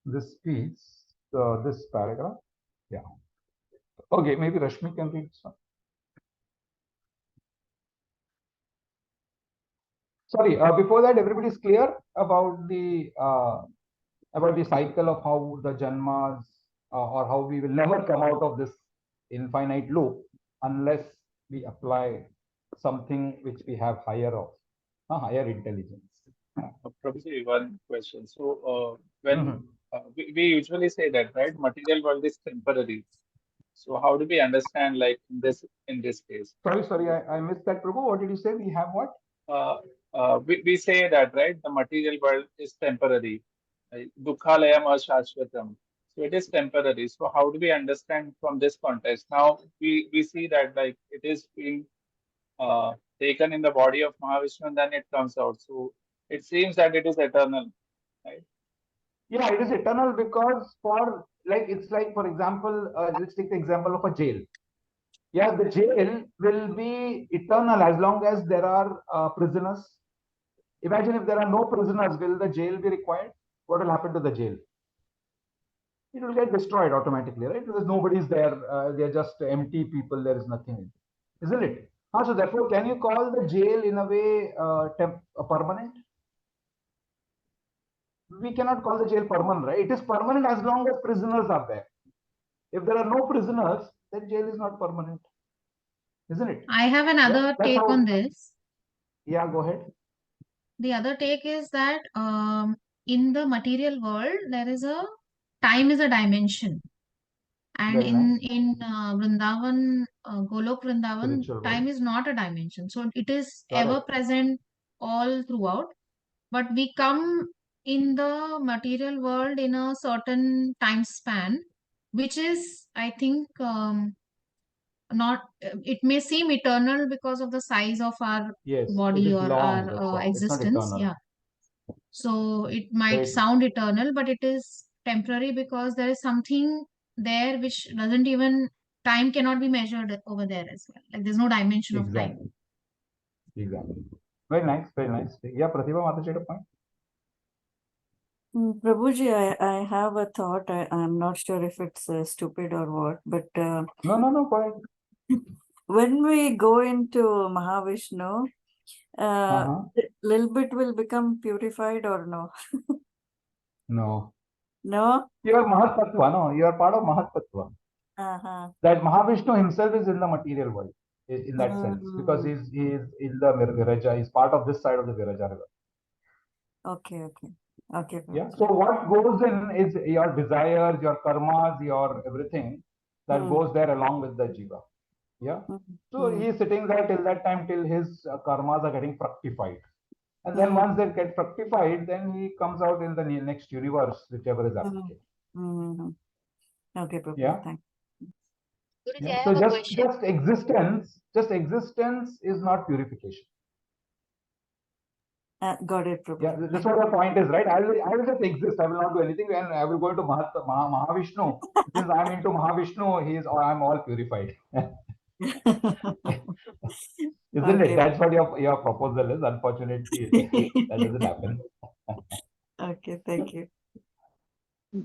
this piece, this paragraph. Yeah. Okay, maybe Rashmi can read this one. Sorry, before that, everybody's clear about the cycle of how the janmas or how we will never come out of this infinite loop unless we apply something which we have higher of, higher intelligence. Probably one question. So when we usually say that, right, material world is temporary. So how do we understand like in this case? Sorry, I missed that, Prabhu. What did you say? We have what? We say that, right, the material world is temporary. Dukhalayam ashashvatam. So it is temporary. So how do we understand from this context? Now we see that like it is being taken in the body of Mahavishnu and then it comes out. So it seems that it is eternal, right? Yeah, it is eternal because it's like, for example, let's take the example of a jail. Yeah, the jail will be eternal as long as there are prisoners. Imagine if there are no prisoners, will the jail be required? What will happen to the jail? It will get destroyed automatically, right? Because nobody's there. They're just empty people. There is nothing in it, isn't it? So therefore, can you call the jail in a way permanent? We cannot call the jail permanent, right? It is permanent as long as prisoners are there. If there are no prisoners, then jail is not permanent, isn't it? I have another take on this. Yeah, go ahead. The other take is that in the material world, there is a time is a dimension. And Very nice. in Vrindavan, Golok Vrindavan, Spiritual time world. is not a dimension. So it is Correct. ever present all throughout. But we come in the material world in a certain time span, which is, I think, not, it may seem eternal because of the size of our Yes, it body is or long. our That's all. It's not existence. eternal. Yeah. So it might Right. sound eternal, but it is temporary because there is something there which doesn't even, time cannot be measured over there as well. Like there's no dimension of time. Exactly. Very nice. Very nice. Yeah, Pratibha, Mataji, a point. Prabhuji, I have a thought. I'm not sure if it's stupid or what, but No, go ahead. when we go into Mahavishnu, little bit will become purified or no? No. No? You are Mahat no? You are part of Mahat That Mahavishnu himself is in the material world in that sense because he's in the Viraja. He's part of this side of the Viraja river. Okay. Yeah. So what goes in is your desires, your karmas, your everything that goes there along with the jiva. Yeah. So he is sitting there till that time till his karmas are getting fructified. And then once they get fructified, then he comes out in the next universe, whichever is applicable. Okay, Prabhupada. Yeah. Thank Guruji, Yeah. I So have a question. just existence is not purification. Got it, Prabhupada. Yeah, that's what the point is, right? I will just exist. I will not do anything, and I will go into Mahavishnu. Since I'm into Mahavishnu, I'm all purified. Isn't it? That's what your proposal is. Unfortunately, that doesn't happen. Okay, thank you.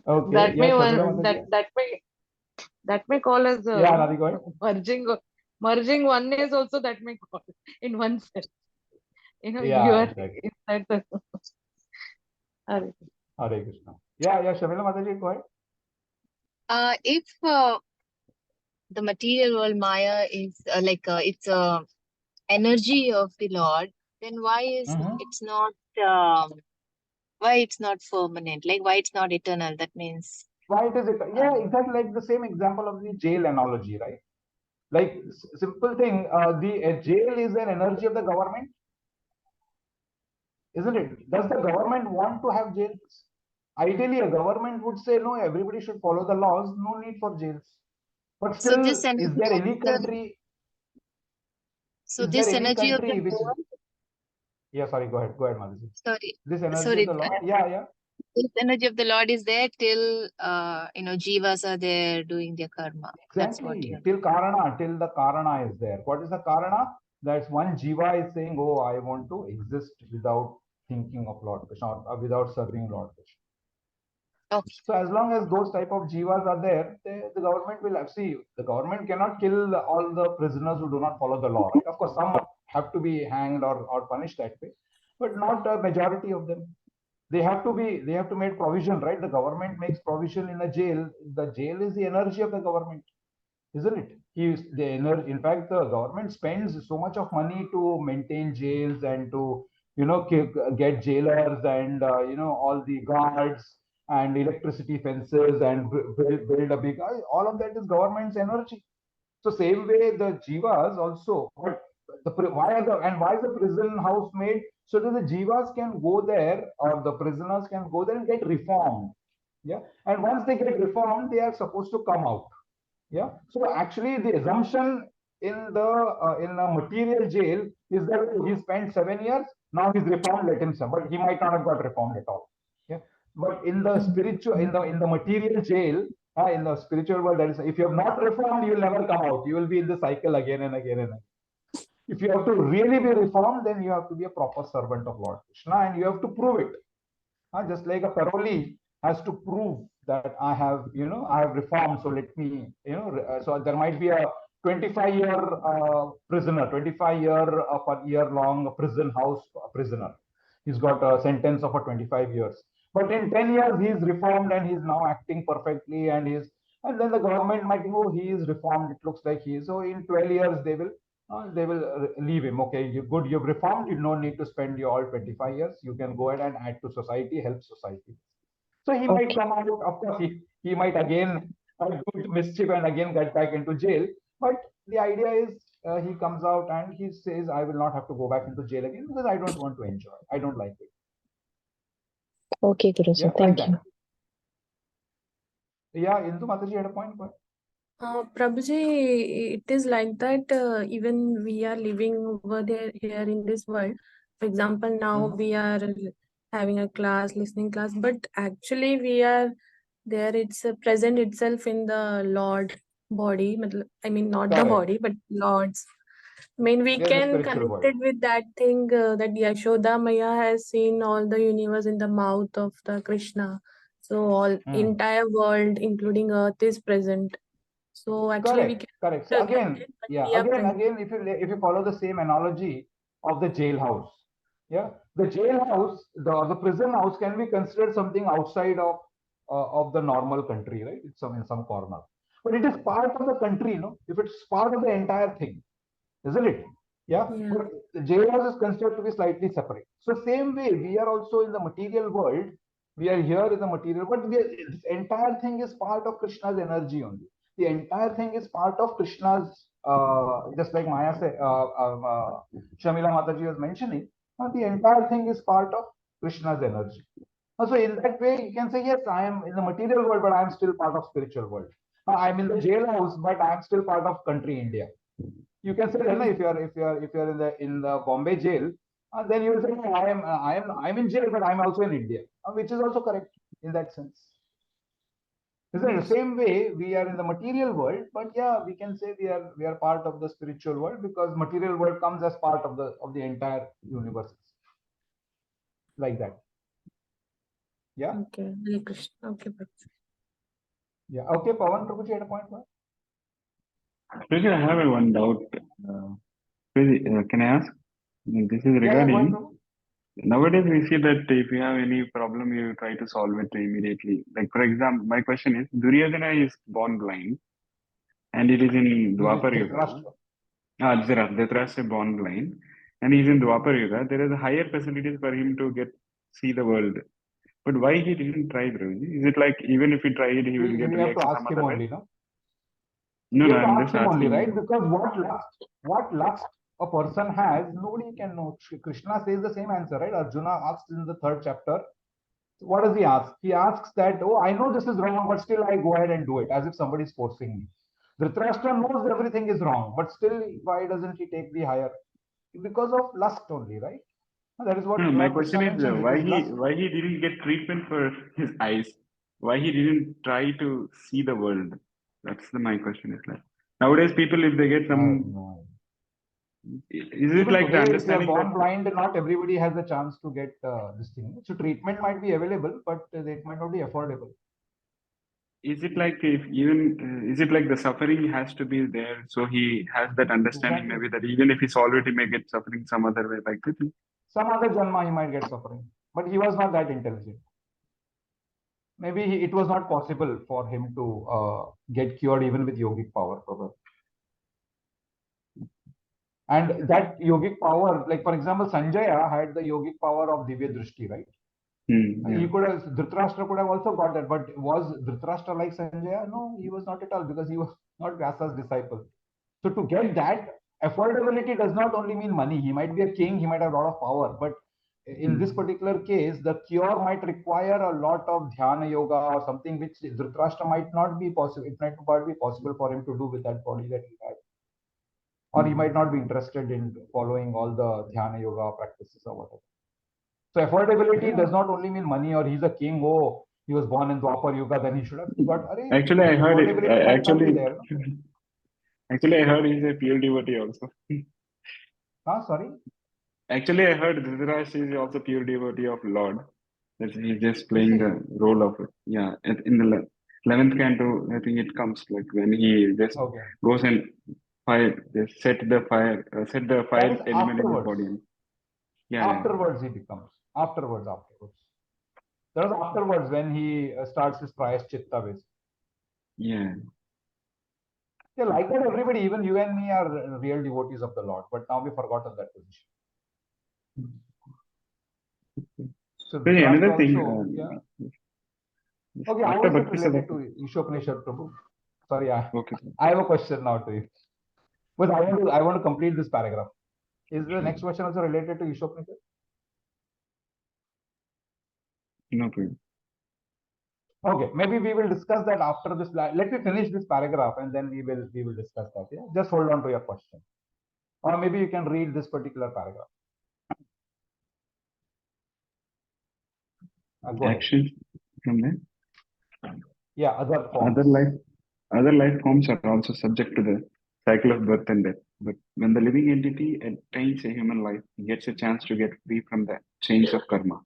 Okay. That may Yeah, one Shabila that may call as Yeah, Radhi, go ahead. merging oneness also, that may call in one sense. You know, Yeah, you are exactly. inside the Hare Krishna. Yeah, Shabila Mataji, go ahead. If the material world Maya is it's a energy of the Lord, then why is it's not why it's not permanent? Like why it's not eternal? That means Why it is it? Yeah, exactly like the same example of the jail analogy, right? Like simple thing, the jail is an energy of the government, isn't it? Does the government want to have jails? Ideally, a government would say, no, everybody should follow the laws, no need for jails. But So this still, is energy there of any the country, so is there this any energy of the country which, Lord, yeah, sorry, go ahead, Madhuri. sorry, This energy of sorry, the Lord, yeah. this energy of the Lord is there till jivas are there doing their karma. That's what Exactly. you're. Till the Karana is there. What is the Karana? That's one Jiva is saying, oh, I want to exist without thinking of Lord Krishna or without serving Lord Krishna. Okay. So as long as those type of jivas are there, the government will have, see, the government cannot kill all the prisoners who do not follow the law, right? Of course, some have to be hanged or punished that way, but not a majority of them. They have to make provision, right? The government makes provision in a jail. The jail is the energy of the government, isn't it? In fact, the government spends so much of money to maintain jails and to, get jailers and, all the guards and electricity fences and build a big, all of that is government's energy. So same way the jivas also, but why is the prison house made? So that the jivas can go there or the prisoners can go there and get reformed. Yeah. And once they get reformed, they are supposed to come out. Yeah. So actually, the assumption in a material jail is that he spent 7 years. Now he's reformed. Let him some, but he might not have got reformed at all. Yeah. But in the spiritual, in the material jail, in the spiritual world, that is, if you have not reformed, you will never come out. You will be in the cycle again and again and again. If you have to really be reformed, then you have to be a proper servant of Lord Krishna, and you have to prove it. Just like a parolee has to prove that I have reformed, so let me, so there might be a 25-year prisoner, 25-year per year long prison house prisoner. He's got a sentence of a 25 years. But in 10 years, he's reformed and he's now acting perfectly and then the government might think, oh, he is reformed. It looks like he is. So in 12 years, they will leave him. Okay, you're good. You've reformed. You don't need to spend your all 25 years. You can go ahead and add to society, help society. So he might come out. Of course, he might again do mischief and again get back into jail. But the idea is he comes out and he says, I will not have to go back into jail again because I don't want to enjoy. I don't like it. Okay, Guru, Yeah, thank like you. that. Yeah, Indu Mataji had a point. Prabhuji, it is like that even we are living over there here in this world. For example, now we are having a class, listening class, but actually we are there. It's present itself in the Lord body. I mean, not the Correct. body, but Lord's. I mean, we There's a can spiritual connect world. it with that thing that Yashoda Maya has seen all the universe in the mouth of the Krishna. So all entire world, including Earth, is present. So actually, we Correct. So can again, but yeah, we are present. again, if you follow the same analogy of the jailhouse, yeah, the jailhouse, the prison house can be considered something outside of the normal country, right? It's in some corner, but it is part of the country, if it's part of the entire thing, isn't it? Yeah. Yeah. But the jailhouse is considered to be slightly separate. So same way, we are also in the material world. We are here in the material, but this entire thing is part of Krishna's energy only. The entire thing is part of Krishna's, just like Maya said, Shamila Mataji was mentioning, the entire thing is part of Krishna's energy. So in that way, you can say, yes, I am in the material world, but I am still part of spiritual world. I'm in the jailhouse, but I am still part of country India. You can say that if you're in the Bombay jail, then you will say, no, I'm in jail, but I'm also in India, which is also correct in that sense. Isn't it? The same way we are in the material world, but yeah, we can say we are part of the spiritual world because material world comes as part of the entire universe, like that. Yeah. Okay, Hare Krishna. Okay, Prabhuji. Yeah. Okay, Pawan Prabhuji had a point. Prabhuji, I have one doubt. Prabhuji, can I ask? This is Yeah, go ahead, regarding Prabhu. nowadays we see that if you have any problem, you try to solve it immediately. Like for example, my question is, Duryodhana is born blind, and it is in Dwapar Yuga. Dhritarashtra is born blind, and he's in Dwapar Yuga. There is a higher facilities for him to see the world. But why he didn't try, Prabhuji? Is it like even if he tried, he will get You have to reaction ask some him other way? only, no? No, You no, have to I'm ask just him only, asking. right? Because what lust a person has, nobody can know. Krishna says the same answer, right? Arjuna asks in the 3rd chapter, what does he ask? He asks that, oh, I know this is wrong, but still I go ahead and do it, as if somebody is forcing me. Dhritarashtra knows everything is wrong, but still, why doesn't he take the higher? Because of lust only, right? That is what No, my Lord question Krishna is mentions. It is lust. why he didn't get treatment for his eyes? Why he didn't try to see the world? That's my question is like. Nowadays, people, if they get I have some, no is it Even like the today, if you are understanding born that blind, not everybody has a chance to get this thing. So treatment might be available, but it might not be affordable. is it like if even is it like the suffering has to be there? So he has that understanding Exactly. maybe that even if he solve it, he may get suffering some other way like that. Some other janma he might get suffering, but he was not that intelligent. Maybe it was not possible for him to get cured even with yogic power, probably. And that yogic power, like for example, Sanjaya had the yogic power of Divya Drishti, right? Yeah. He could have, Dhritarashtra could have also got that, but was Dhritarashtra like Sanjaya? No, he was not at all, because he was not Vyasa's disciple. So to get that, affordability does not only mean money. He might be a king, he might have a lot of power, but in this particular case, the cure might require a lot of dhyana yoga or something which Dhritarashtra might not be possible. It might not be possible for him to do with that body that he had, or he might not be interested in following all the dhyana yoga practices or whatever. So affordability does not only mean money, or he's a king. Oh, he was born in Dwapar Yuga, then he should have got. Actually, I heard it. Affordability might not be there. Actually, I heard he's a pure devotee also. Sorry. Actually, I heard Dhritarashtra is also pure devotee of Lord. That he's just playing the role of it. Yeah, in the 11th canto, I think it comes like when he just goes and set the fire element in his body. Yeah, afterwards he becomes. Afterwards. That was afterwards when he starts his prayaschitta basically. Yeah. Yeah, like that everybody, even you and me are real devotees of the Lord, but now we've forgotten that position. So Another thing, okay, how is it related to Isopanisad, Prabhu? Sorry, I have a question now to you. But I want to complete this paragraph. Is the next question also related to Isopanisad? No, please. Okay, maybe we will discuss that after this. Let me finish this paragraph and then we will discuss that. Yeah, just hold on to your question, or maybe you can read this particular paragraph. Go Actions from there. Yeah, other forms. Other life forms are also subject to the cycle of birth and death. But when the living entity attains a human life, he gets a chance to get free from the chains of karma.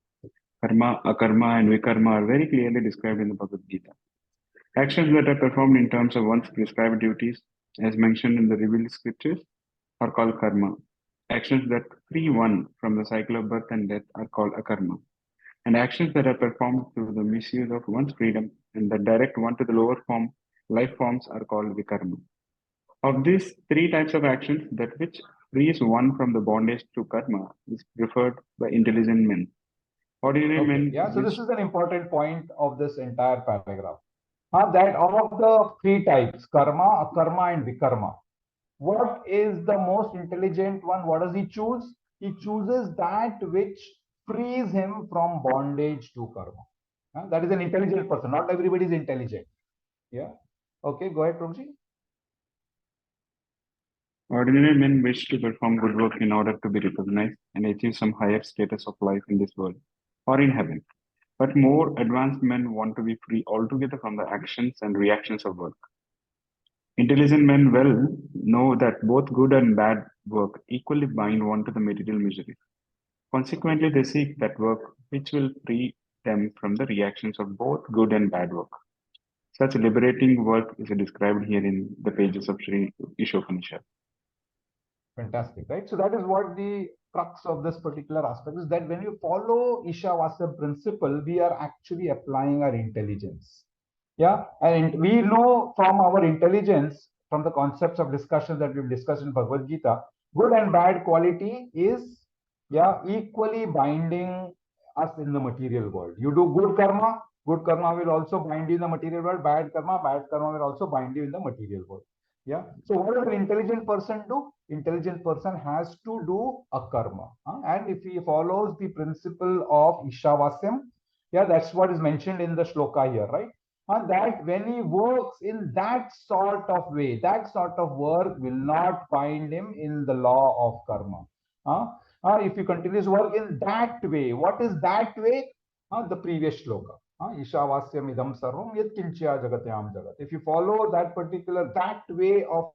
Karma, akarma, and vikarma are very clearly described in the Bhagavad Gita. Actions that are performed in terms of one's prescribed duties, as mentioned in the revealed scriptures, are called karma. Actions that free one from the cycle of birth and death are called akarma. And actions that are performed through the misuse of one's freedom and that direct one to the lower life forms are called vikarma. Of these three types of actions, that which frees one from the bondage to karma is preferred by intelligent men. Ordinary men. Yeah, so this is an important point of this entire paragraph. That of the three types, karma, akarma, and vikarma, what is the most intelligent one? What does he choose? He chooses that which frees him from bondage to karma. That is an intelligent person. Not everybody is intelligent. Yeah. Okay, go ahead, Prabhuji. Ordinary men wish to perform good work in order to be recognized and achieve some higher status of life in this world or in heaven. But more advanced men want to be free altogether from the actions and reactions of work. Intelligent men well know that both good and bad work equally bind one to the material misery. Consequently, they seek that work which will free them from the reactions of both good and bad work. Such liberating work is described here in the pages of Sri Isopanisad. Fantastic, right? So that is what the crux of this particular aspect is, that when you follow Ishavasya principle, we are actually applying our intelligence. Yeah, and we know from our intelligence, from the concepts of discussion that we've discussed in Bhagavad Gita, good and bad quality is equally binding us in the material world. You do good karma will also bind you in the material world. Bad karma will also bind you in the material world. Yeah. So what does an intelligent person do? Intelligent person has to do a karma. And if he follows the principle of Ishavasyam, Yeah, that's what is mentioned in the shloka here, right? And that when he works in that sort of way, that sort of work will not bind him in the law of karma. If you continues work in that way, what is that way? The previous shloka. Ishavasyam idam sarvam yat kinchya jagatyam jagat. If you follow that particular, that way of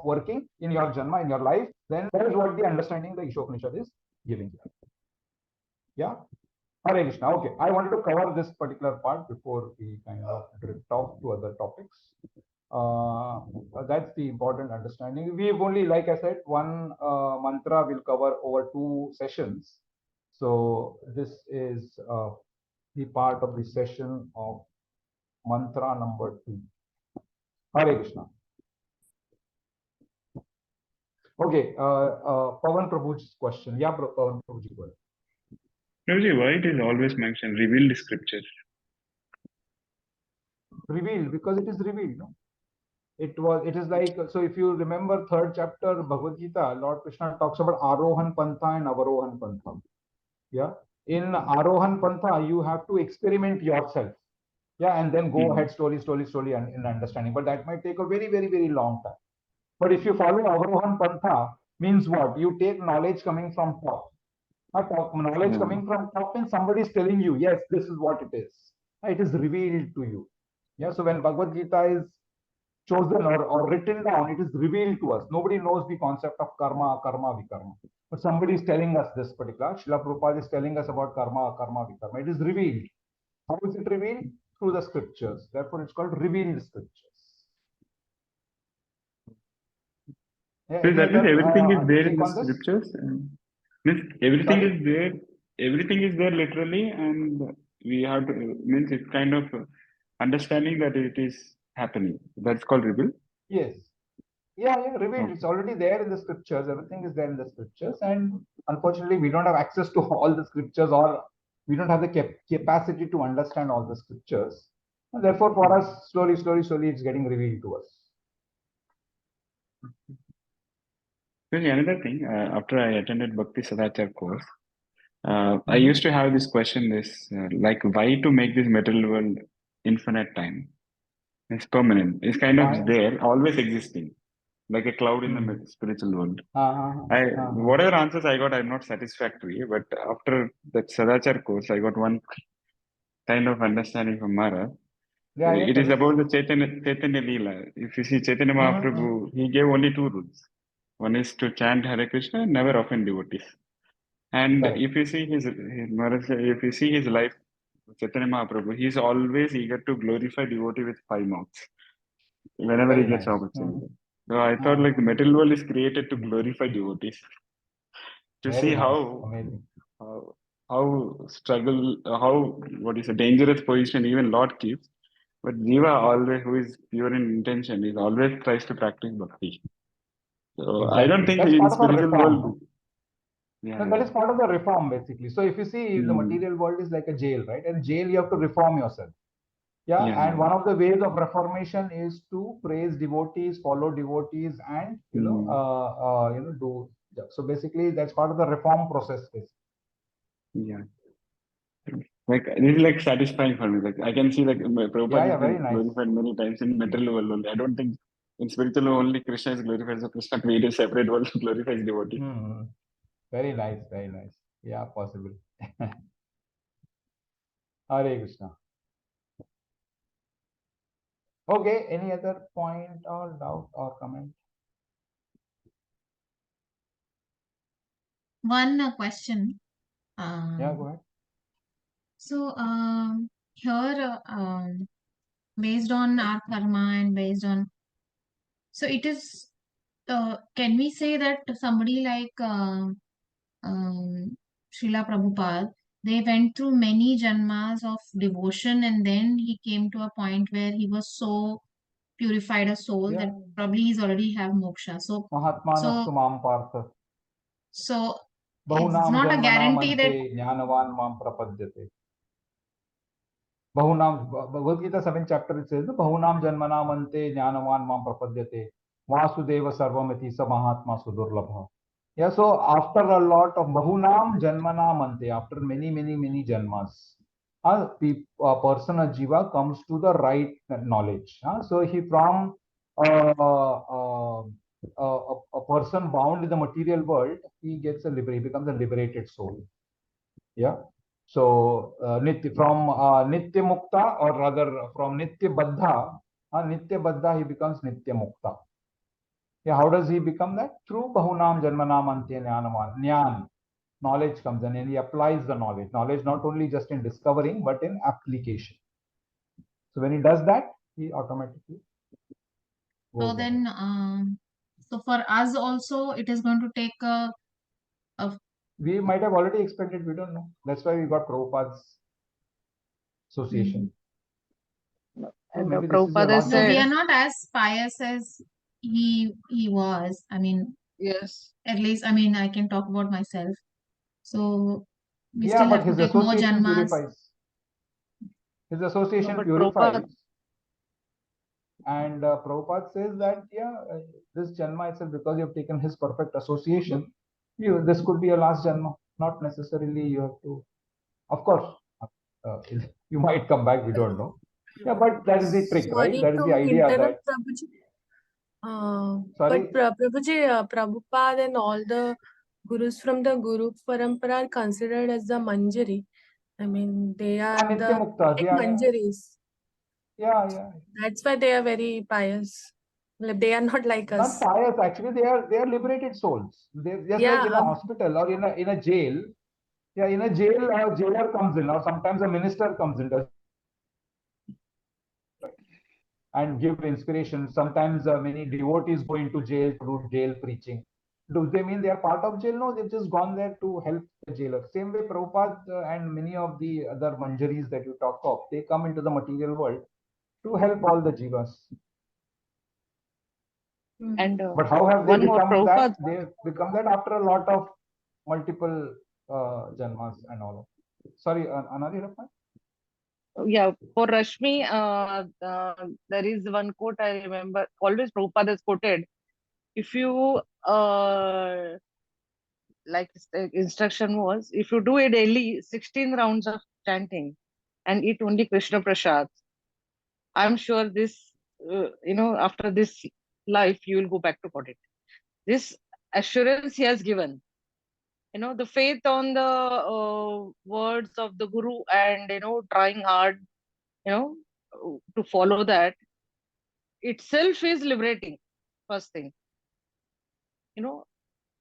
working in your janma, in your life, then that is what the understanding the Isopanisad is giving here. Yeah. Hare Krishna. Okay, I wanted to cover this particular part before we kind of drift off to other topics. That's the important understanding. We've only, like I said, one mantra will cover over 2 sessions. So this is the part of the session of mantra number 2. Hare Krishna. Okay, Pavan Prabhu's question. Yeah, Pavan Prabhuji, go ahead. Prabhuji, why it is always mentioned revealed scripture? Revealed, because it is revealed, no? It is like, so if you remember 3rd chapter Bhagavad Gita, Lord Krishna talks about Arohan Pantha and Avarohan Pantha. Yeah. In Arohan Pantha, you have to experiment yourself. Yeah, and then go ahead slowly and in understanding. But that might take a very, very, very long time. But if you follow Avarohan Pantha, means what? You take knowledge coming from top. Knowledge coming from top means somebody is telling you, yes, this is what it is. It is revealed to you. Yeah. So when Bhagavad Gita is chosen or written down, it is revealed to us. Nobody knows the concept of karma, vikarma. But somebody is telling us this particular. Srila Prabhupada is telling us about karma, vikarma. It is revealed. How is it revealed? Through the scriptures. Therefore, it's called revealed scriptures. Yeah, So any that means other everything is there in take the on this? scriptures. Means everything Sorry? is there. Everything is there literally, and we have to means it's kind of understanding that it is happening. That's called reveal. Yes. Yeah, revealed. Okay. It's already there in the scriptures. Everything is there in the scriptures. And unfortunately, we don't have access to all the scriptures, or we don't have the capacity to understand all the scriptures. And therefore, for us, slowly, it's getting revealed to us. So another thing, after I attended Bhakti Sadachar course, I used to have this question, like why to make this material world infinite time? It's permanent. It's kind of there, always existing, like a cloud in the spiritual world. Whatever answers I got, I'm not satisfactory. But after that Sadachar course, I got one kind of understanding from Mara. It is about the Chaitanya Leela. If you see Chaitanya Mahaprabhu, he gave only 2 rules. One is to chant Hare Krishna and never offend devotees. And if you see his life, Chaitanya Mahaprabhu, he is always eager to glorify devotee with 5 mouths whenever he gets opportunity. So I thought like the material world is created to glorify devotees. To see how what is a dangerous position even Lord keeps. But Jiva always, who is pure in intention, is always tries to practice bhakti. So I don't think in spiritual world. That is part of the reform, basically. So if you see, the material world is like a jail, right? And jail, you have to reform yourself. And one of the ways of reformation is to praise devotees, follow devotees, and do. So basically, that's part of the reform process. Yeah. Like this is like satisfying for me. Like I can see like Prabhupada is being glorified many times in material world only. I don't think in spiritual only Krishna is glorified. So Krishna created a separate world to glorify devotee. Very nice, very nice. Yeah, possible. Hare Krishna. Okay, any other point or doubt or comment? One question. Yeah, go ahead. So here, based on our karma and based on, so it is, can we say that somebody like Srila Prabhupada, they went through many janmas of devotion and then he came to a point where he was so purified a soul that probably he's already have moksha. So, Mahatmanastu mam partha. So it's Bahunam not a guarantee janmanam that ante jnanavan mam prapadyate. Bahunam, Bhagavad Gita 7th chapter, it says, Bahunam janmanam ante jnanavan mam prapadyate. Vasudeva sarvamati sa mahatma sudurlabha. Yeah, so after a lot of bahunam janmanam ante, after many janmas, a person, a jiva, comes to the right knowledge. So he from a person bound in the material world, he becomes a liberated soul. Yeah. So from nitya mukta, or rather from nitya baddha, he becomes nitya mukta. Yeah, how does he become that? Through bahunam janmanam ante jnana. Knowledge comes in and he applies the knowledge. Knowledge not only just in discovering, but in application. So when he does that, he automatically goes So ahead. then, so for us also, it is going to take a We might have already expected, we don't know. That's why we got Prabhupada's association. So And maybe this is your Prabhupada last no, we said, are janma. not as pious as he was. I mean, yes, at least, I mean, I can talk about myself. So we Yeah, still but have to his take more association janmas. purifies. His no, association but Prabhupada, purifies. And Prabhupada says that, yeah, this janma itself, because you have taken his perfect association, this could be a last janma. Not necessarily you have to, of course, uh, you might come back, we don't know. Yeah, but that is the trick, right? Sorry That is the to idea interrupt, that, Prabhuji. sorry, Prabhuji, Prabhupada and all the gurus from the Guru Parampara are considered as the Manjari. I mean, they are Nitya the Muktas, like yeah, Manjaris. yeah. That's why they are very pious. Like, they are not like Not us. pious, actually, they are liberated souls. They're just like Yeah, in a hospital or in a jail. Yeah, in a jail, a jailer comes in, or sometimes a minister comes in, and give inspiration. Sometimes many devotees go into jail to do jail preaching. Do they mean they are part of jail? No, they've just gone there to help the jailer. Same way, Prabhupada and many of the other manjaris that you talk of, they come into the material world to help all the jivas. and But how have they one more become that? Prabhupada, They become that after a lot of multiple janmas and all. Sorry, another point? yeah, for Rashmi, there is one quote I remember, always Prabhupada is quoted. If you, like the instruction was, if you do a daily 16 rounds of chanting and eat only Krishna Prasad, I'm sure this, after this life, you will go back to God. This assurance he has given, the faith on the words of the Guru, and, trying hard, to follow that itself is liberating, first thing, you know.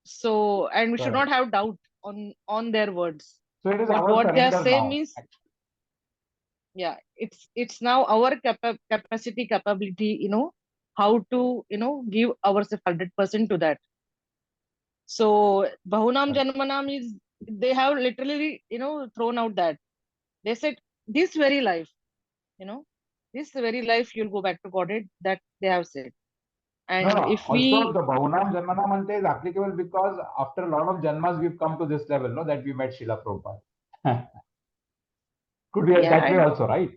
So, and we should Correct. not have doubt on their words. So it is But our what they are surrender saying now. means, yeah, it's now our capacity, capability, how to, give ourselves 100% to that. So Bahunam Correct. Janmanam is, they have literally, thrown out that. They said this very life, you know, this very life you'll go back to Godhead, that they have said. No, And no. if Also, we, the Bahunam Janmanam Ante is applicable because after a lot of janmas, we've come to this level, no, that we met Srila Prabhupada. Could be yeah, that way also, right?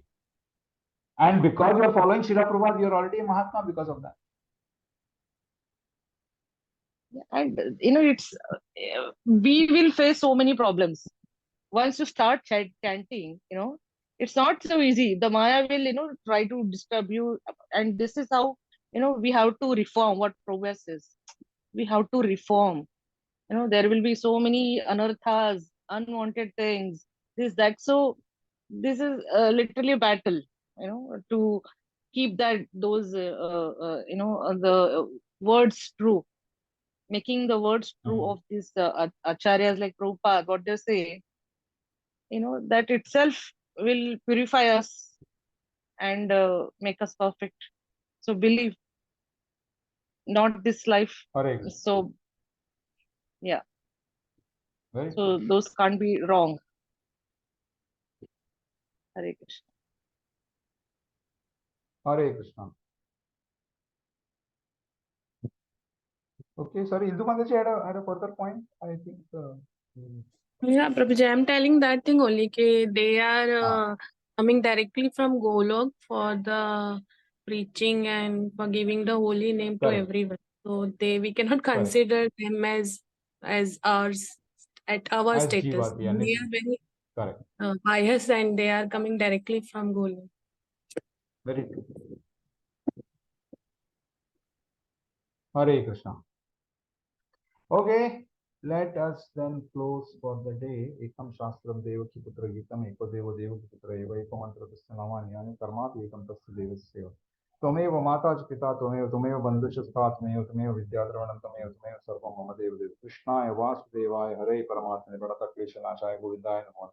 And because you're following Srila Prabhupada, you're already a Mahatma because of that. and it's, we will face so many problems once you start chanting. It's not so easy. The Maya will, try to disturb you, and this is how, we have to reform. What progress is, we have to reform. There will be so many anarthas, unwanted things, this, that. So this is literally a battle, to keep that, those, the words true, making the words true of these acharyas like Prabhupada, what they say, that itself will purify us and make us perfect. So believe, not this life. Hare Krishna. So yeah, Very so true. those can't be wrong. Hare Krishna. Hare Krishna. Okay, sorry, Indu Mataji had a further point. I think. Yeah, Prabhuji, I'm telling that thing only. They are coming directly from Golok for the preaching and for giving the holy name to Correct. everyone. So we cannot Correct. consider them as as ours at our As status. Jivati, They are very correct. pious and they are coming directly from Golok. Very true. Hare Krishna. Okay, let us then close for the day. Ekam Shastram Devaki Putra Gitam Eko Devo Devaki Putra Eva Eko Mantra Tasyanamani Yani Karmat Ekam Tasya Devasya. Tvameva Mata च पिता त्वमेव त्वमेव बन्धुश्च सखा त्वमेव त्वमेव विद्याद्रवणं त्वमेव त्वमेव सर्वं मम देवदेव कृष्णाय वासुदेवाय हरे परमात्मने प्रणतक्लेशनाशाय गोविन्दाय नमः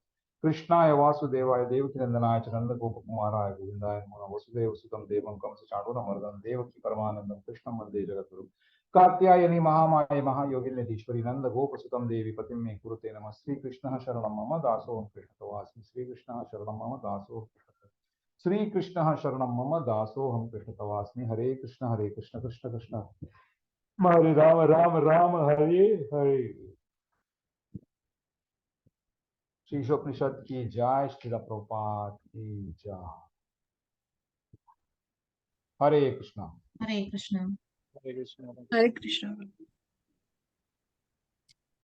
कृष्णाय वासुदेवाय देवकीनन्दनाय च नन्दगोपकुमाराय गोविन्दाय नमः वसुदेवसुतं देवं कंसचाणूरमर्दनं देवकी परमानन्दं कृष्णं वन्दे जगद्गुरुं कात्यायनी महामाये महायोगिन्यधीश्वरी नंद गोप सुतम देवी पतिं मे कुरुते नमः श्री कृष्ण शरणं मम दासोऽहं कृष्णतवास्मि श्री कृष्ण शरणं मम दासोऽहं श्री कृष्ण शरणं मम दासोऽहं कृष्णतवास्मि हरे कृष्ण कृष्ण कृष्ण हरे राम राम राम हरे हरे श्री उपनिषद की जय श्री प्रभुपाद की जय हरे Krishna Hare Krishna. Hare Krishna. Hare Krishna.